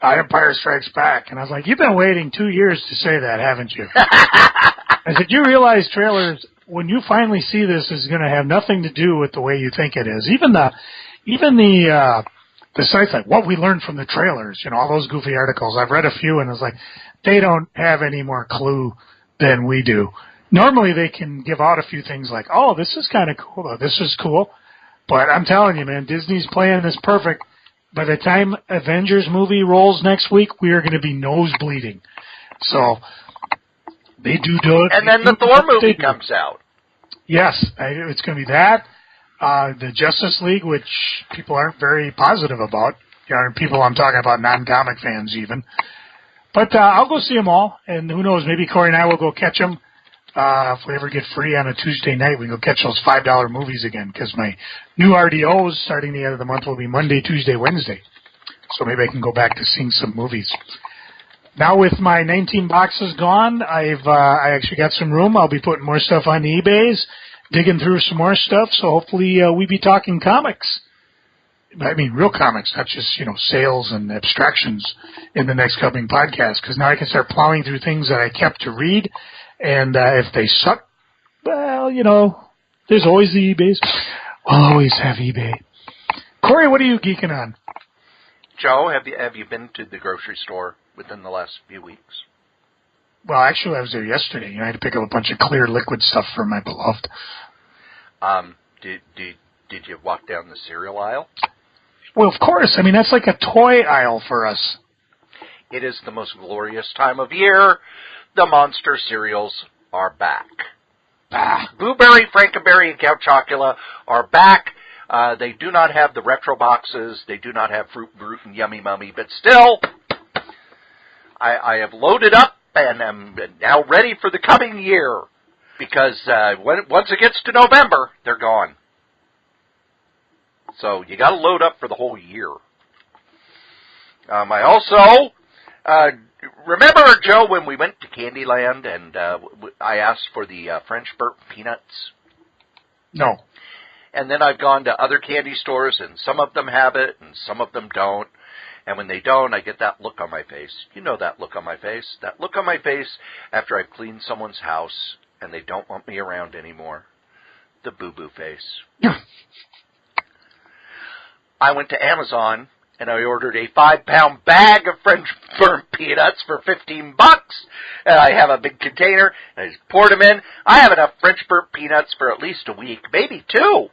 Empire Strikes Back. And I was like, you've been waiting 2 years to say that, haven't you? I said, you realize trailers, when you finally see this, is going to have nothing to do with the way you think it is. Even the sites like what we learned from the trailers, all those goofy articles. I've read a few, and it's like they don't have any more clue than we do. Normally they can give out a few things like, oh, this is kind of cool, or this is cool. But I'm telling you, man, Disney's playing this perfect. By the time Avengers movie rolls next week, we are going to be nosebleeding. So they do it. And then the Thor movie comes out. Yes, it's going to be that. The Justice League, which people aren't very positive about. People I'm talking about, non-comic fans even. But I'll go see them all, and who knows, maybe Cory and I will go catch them. If we ever get free on a Tuesday night, we can go catch those $5 movies again, because my new RDOs starting the end of the month will be Monday, Tuesday, Wednesday. So maybe I can go back to seeing some movies. Now with my 19 boxes gone, I actually got some room. I'll be putting more stuff on the eBays, digging through some more stuff, so hopefully we be talking comics. I mean, real comics, not just, sales and abstractions in the next coming podcast, because now I can start plowing through things that I kept to read, and if they suck, well, there's always the eBays. We'll always have eBay. Cory, what are you geeking on? Joe, have you been to the grocery store within the last few weeks? Well, actually, I was there yesterday. I had to pick up a bunch of clear liquid stuff for my beloved. Did you walk down the cereal aisle? Well, of course. I mean, that's like a toy aisle for us. It is the most glorious time of year. The monster cereals are back. Blueberry, Frankenberry, and Count Chocula are back. They do not have the retro boxes. They do not have Fruit Brute and Yummy Mummy, but still, I have loaded up and am now ready for the coming year, because once it gets to November, they're gone. So you got to load up for the whole year. I also remember, Joe, when we went to Candyland and I asked for the French burnt peanuts. No. And then I've gone to other candy stores, and some of them have it, and some of them don't. And when they don't, I get that look on my face. You know that look on my face. That look on my face after I've cleaned someone's house, and they don't want me around anymore. The boo-boo face. I went to Amazon, and I ordered a 5-pound bag of French burnt peanuts for $15. And I have a big container, and I just poured them in. I have enough French burnt peanuts for at least a week, maybe 2.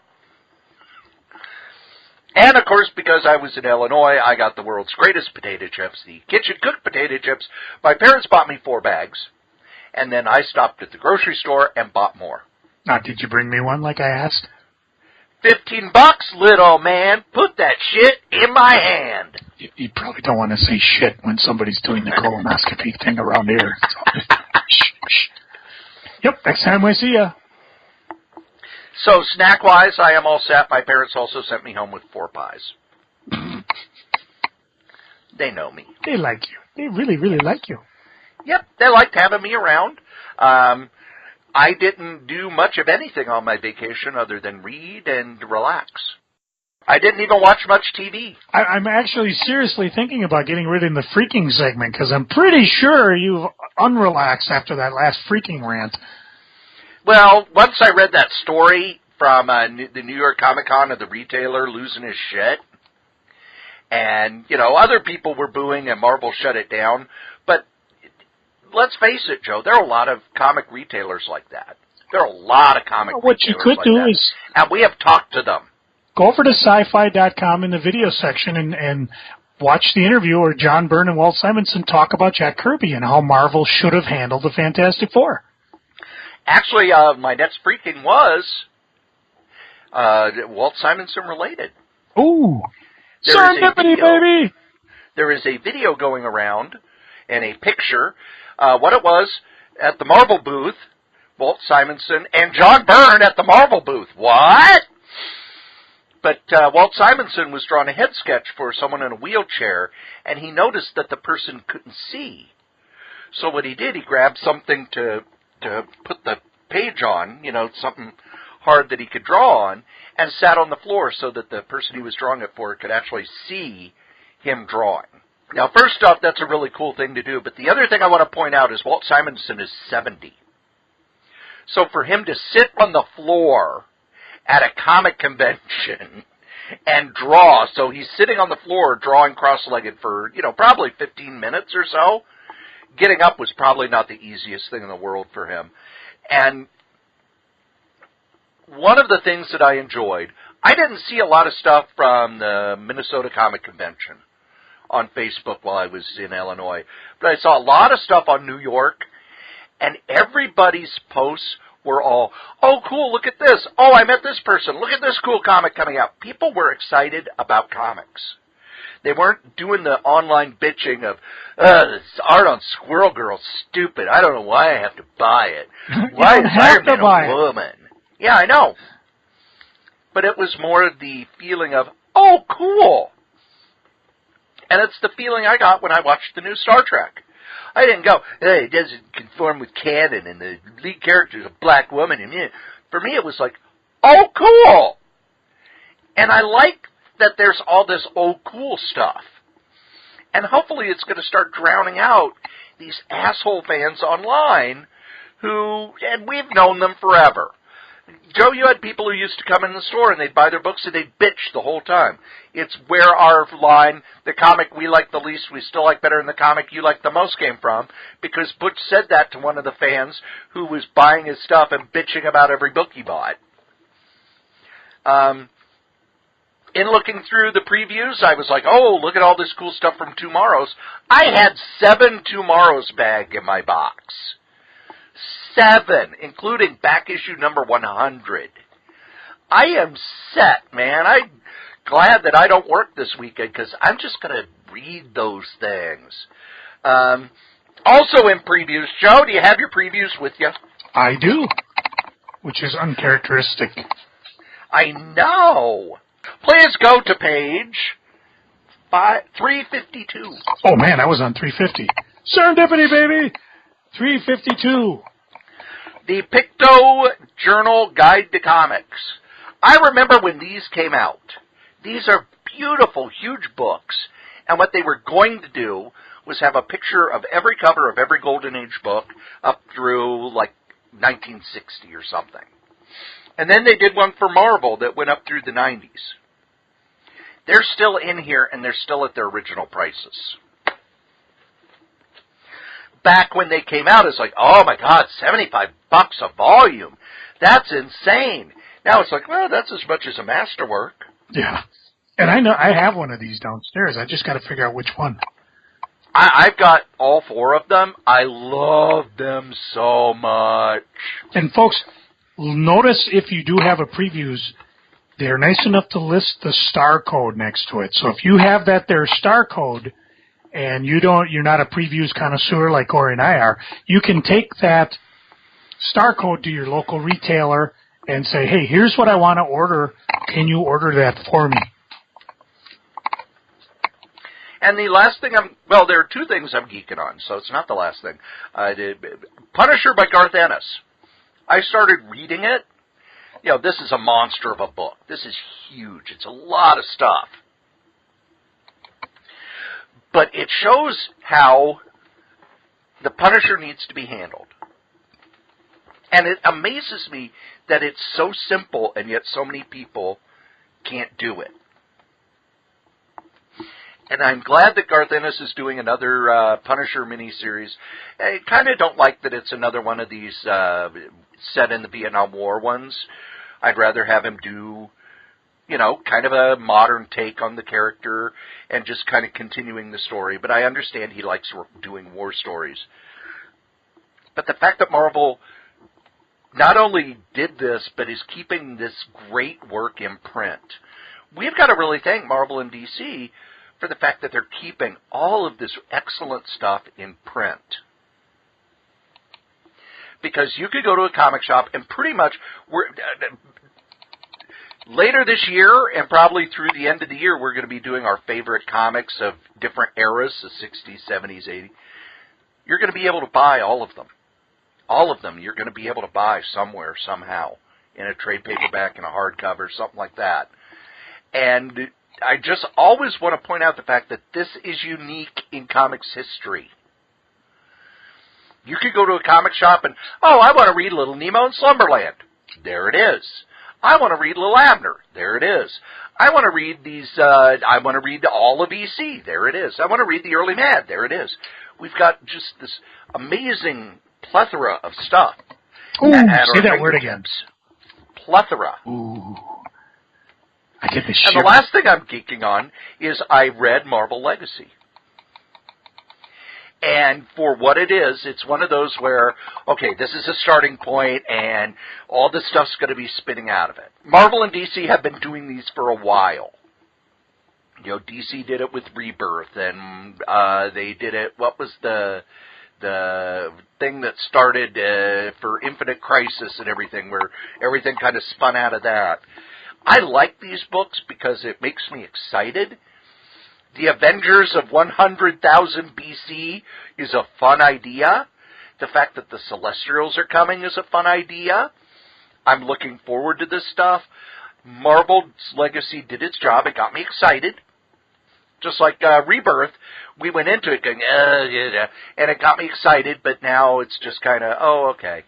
And, of course, because I was in Illinois, I got the world's greatest potato chips, the kitchen-cooked potato chips. My parents bought me 4 bags, and then I stopped at the grocery store and bought more. Now, did you bring me one like I asked? $15, little man. Put that shit in my hand. You probably don't want to say shit when somebody's doing the colonoscopy thing around here. So, shh. Yep, next time I see ya. So, snack-wise, I am all set. My parents also sent me home with 4 pies. They know me. They like you. They really, really like you. Yep, they liked having me around. I didn't do much of anything on my vacation other than read and relax. I didn't even watch much TV. I'm actually seriously thinking about getting rid of the freaking segment, because I'm pretty sure you've unrelaxed after that last freaking rant. Well, once I read that story from the New York ComiCon of the retailer losing his shit, and, other people were booing and Marvel shut it down, but let's face it, Joe, there are a lot of comic retailers like that. There are a lot of comic what retailers you could like do that. is, and we have talked to them. Go over to sci-fi.com in the video section and watch the interview where John Byrne and Walt Simonson talk about Jack Kirby and how Marvel should have handled the Fantastic Four. Actually, my next freaking was Walt Simonson related. Ooh, serendipity, baby! There is a video going around and a picture. What it was at the Marvel booth, Walt Simonson and John Byrne at the Marvel booth. What? But Walt Simonson was drawing a head sketch for someone in a wheelchair, and he noticed that the person couldn't see. So what he did, he grabbed something to put the page on, something hard that he could draw on, and sat on the floor so that the person he was drawing it for could actually see him drawing. Now, first off, that's a really cool thing to do, but the other thing I want to point out is Walt Simonson is 70. So for him to sit on the floor at a comic convention and draw, so he's sitting on the floor drawing cross-legged for, probably 15 minutes or so, getting up was probably not the easiest thing in the world for him. And one of the things that I enjoyed, I didn't see a lot of stuff from the Minnesota Comic Convention on Facebook while I was in Illinois, but I saw a lot of stuff on New York, and everybody's posts were all, oh, cool, look at this. Oh, I met this person. Look at this cool comic coming out. People were excited about comics. They weren't doing the online bitching of, this art on Squirrel Girl's stupid. I don't know why I have to buy it. Why is Iron Man a woman? Yeah, I know. But it was more the feeling of, oh, cool. And it's the feeling I got when I watched the new Star Trek. I didn't go, hey, it doesn't conform with canon, and the lead character is a black woman. And for me, it was like, oh, cool. And I like that there's all this oh, cool stuff. And hopefully it's going to start drowning out these asshole fans online who, and we've known them forever. Joe, you had people who used to come in the store and they'd buy their books and they'd bitch the whole time. It's where our line, the comic we like the least, we still like better than the comic you like the most came from, because Butch said that to one of the fans who was buying his stuff and bitching about every book he bought. In looking through the previews, I was like, oh, look at all this cool stuff from Tomorrow's. I had 7 Tomorrow's bag in my box. 7, including back issue number 100. I am set, man. I'm glad that I don't work this weekend because I'm just going to read those things. Also in previews, Joe, do you have your previews with you? I do, which is uncharacteristic. I know. Please go to page 352. Oh, man, I was on 350. Serendipity, baby! 352. The Picto Journal Guide to Comics. I remember when these came out. These are beautiful, huge books. And what they were going to do was have a picture of every cover of every Golden Age book up through, like, 1960 or something. And then they did one for Marvel that went up through the 90s. They're still in here, and they're still at their original prices. Back when they came out, it's like, oh my God, $75 a volume. That's insane. Now it's like, well, that's as much as a masterwork. Yeah. And I know I have one of these downstairs. I just got to figure out which one. I've got all 4 of them. I love them so much. And folks, notice if you do have a previews, they're nice enough to list the star code next to it. So if you have that there star code, and you're not a previews connoisseur like Cory and I are, you can take that star code to your local retailer and say, hey, here's what I want to order. Can you order that for me? And the last thing there are 2 things I'm geeking on, so it's not the last thing. Punisher by Garth Ennis. I started reading it. This is a monster of a book. This is huge. It's a lot of stuff. But it shows how the Punisher needs to be handled. And it amazes me that it's so simple and yet so many people can't do it. And I'm glad that Garth Ennis is doing another Punisher miniseries. I kind of don't like that it's another one of these set in the Vietnam War ones. I'd rather have him do kind of a modern take on the character and just kind of continuing the story. But I understand he likes doing war stories. But the fact that Marvel not only did this, but is keeping this great work in print, we've got to really thank Marvel and DC for the fact that they're keeping all of this excellent stuff in print. Because you could go to a comic shop and pretty much, later this year and probably through the end of the year, we're going to be doing our favorite comics of different eras, the 60s, 70s, 80s. You're going to be able to buy all of them. All of them you're going to be able to buy somewhere, somehow, in a trade paperback, in a hardcover, something like that. And I just always want to point out the fact that this is unique in comics history. You could go to a comic shop and, I want to read Little Nemo in Slumberland. There it is. I want to read Little Abner. There it is. I want to read I want to read all of EC. There it is. I want to read The Early Mad. There it is. We've got just this amazing plethora of stuff. Ooh, say that word again. Plethora. Ooh. I get the shit. And the last thing I'm geeking on is I read Marvel Legacy. And for what it is, it's one of those where, okay, this is a starting point, and all this stuff's going to be spinning out of it. Marvel and DC have been doing these for a while. DC did it with Rebirth, and they did it, what was the thing that started for Infinite Crisis and everything, where everything kind of spun out of that. I like these books because it makes me excited. The Avengers of 100,000 BC is a fun idea. The fact that the Celestials are coming is a fun idea. I'm looking forward to this stuff. Marvel's Legacy did its job. It got me excited. Just like Rebirth, we went into it going, and it got me excited, but now it's just kind of, okay.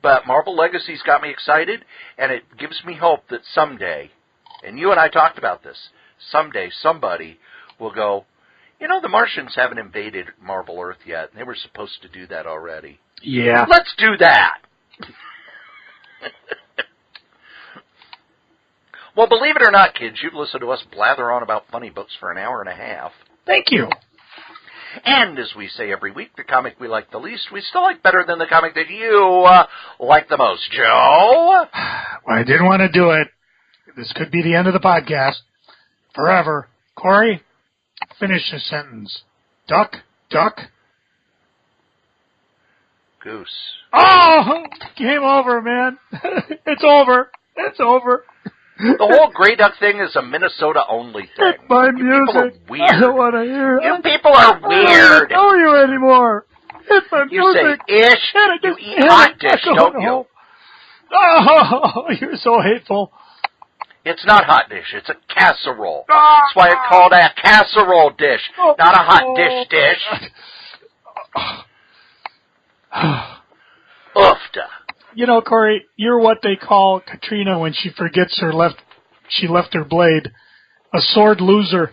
But Marvel Legacy's got me excited, and it gives me hope that someday, and you and I talked about this, someday somebody will go, the Martians haven't invaded Marvel Earth yet, and they were supposed to do that already. Yeah. Let's do that! Well, believe it or not, kids, you've listened to us blather on about funny books for an hour and a half. Thank you. And as we say every week, the comic we like the least, we still like better than the comic that you like the most. Joe? Well, I didn't want to do it. This could be the end of the podcast. Forever. Cory, finish the sentence. Duck, duck. Goose. Oh! Game over, man. It's over. It's over. The whole Grey Duck thing is a Minnesota-only thing. It's my music. People are weird. I don't want to hear it. You people are weird. I don't know you anymore. It's my you music. You say ish, you eat hot dish, don't you? Oh, you're so hateful. It's not hot dish. It's a casserole. That's why it's called a casserole dish, not a hot dish. Oofta. Cory, you're what they call Katrina when she forgets she left her blade. A sword loser.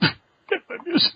Get my music.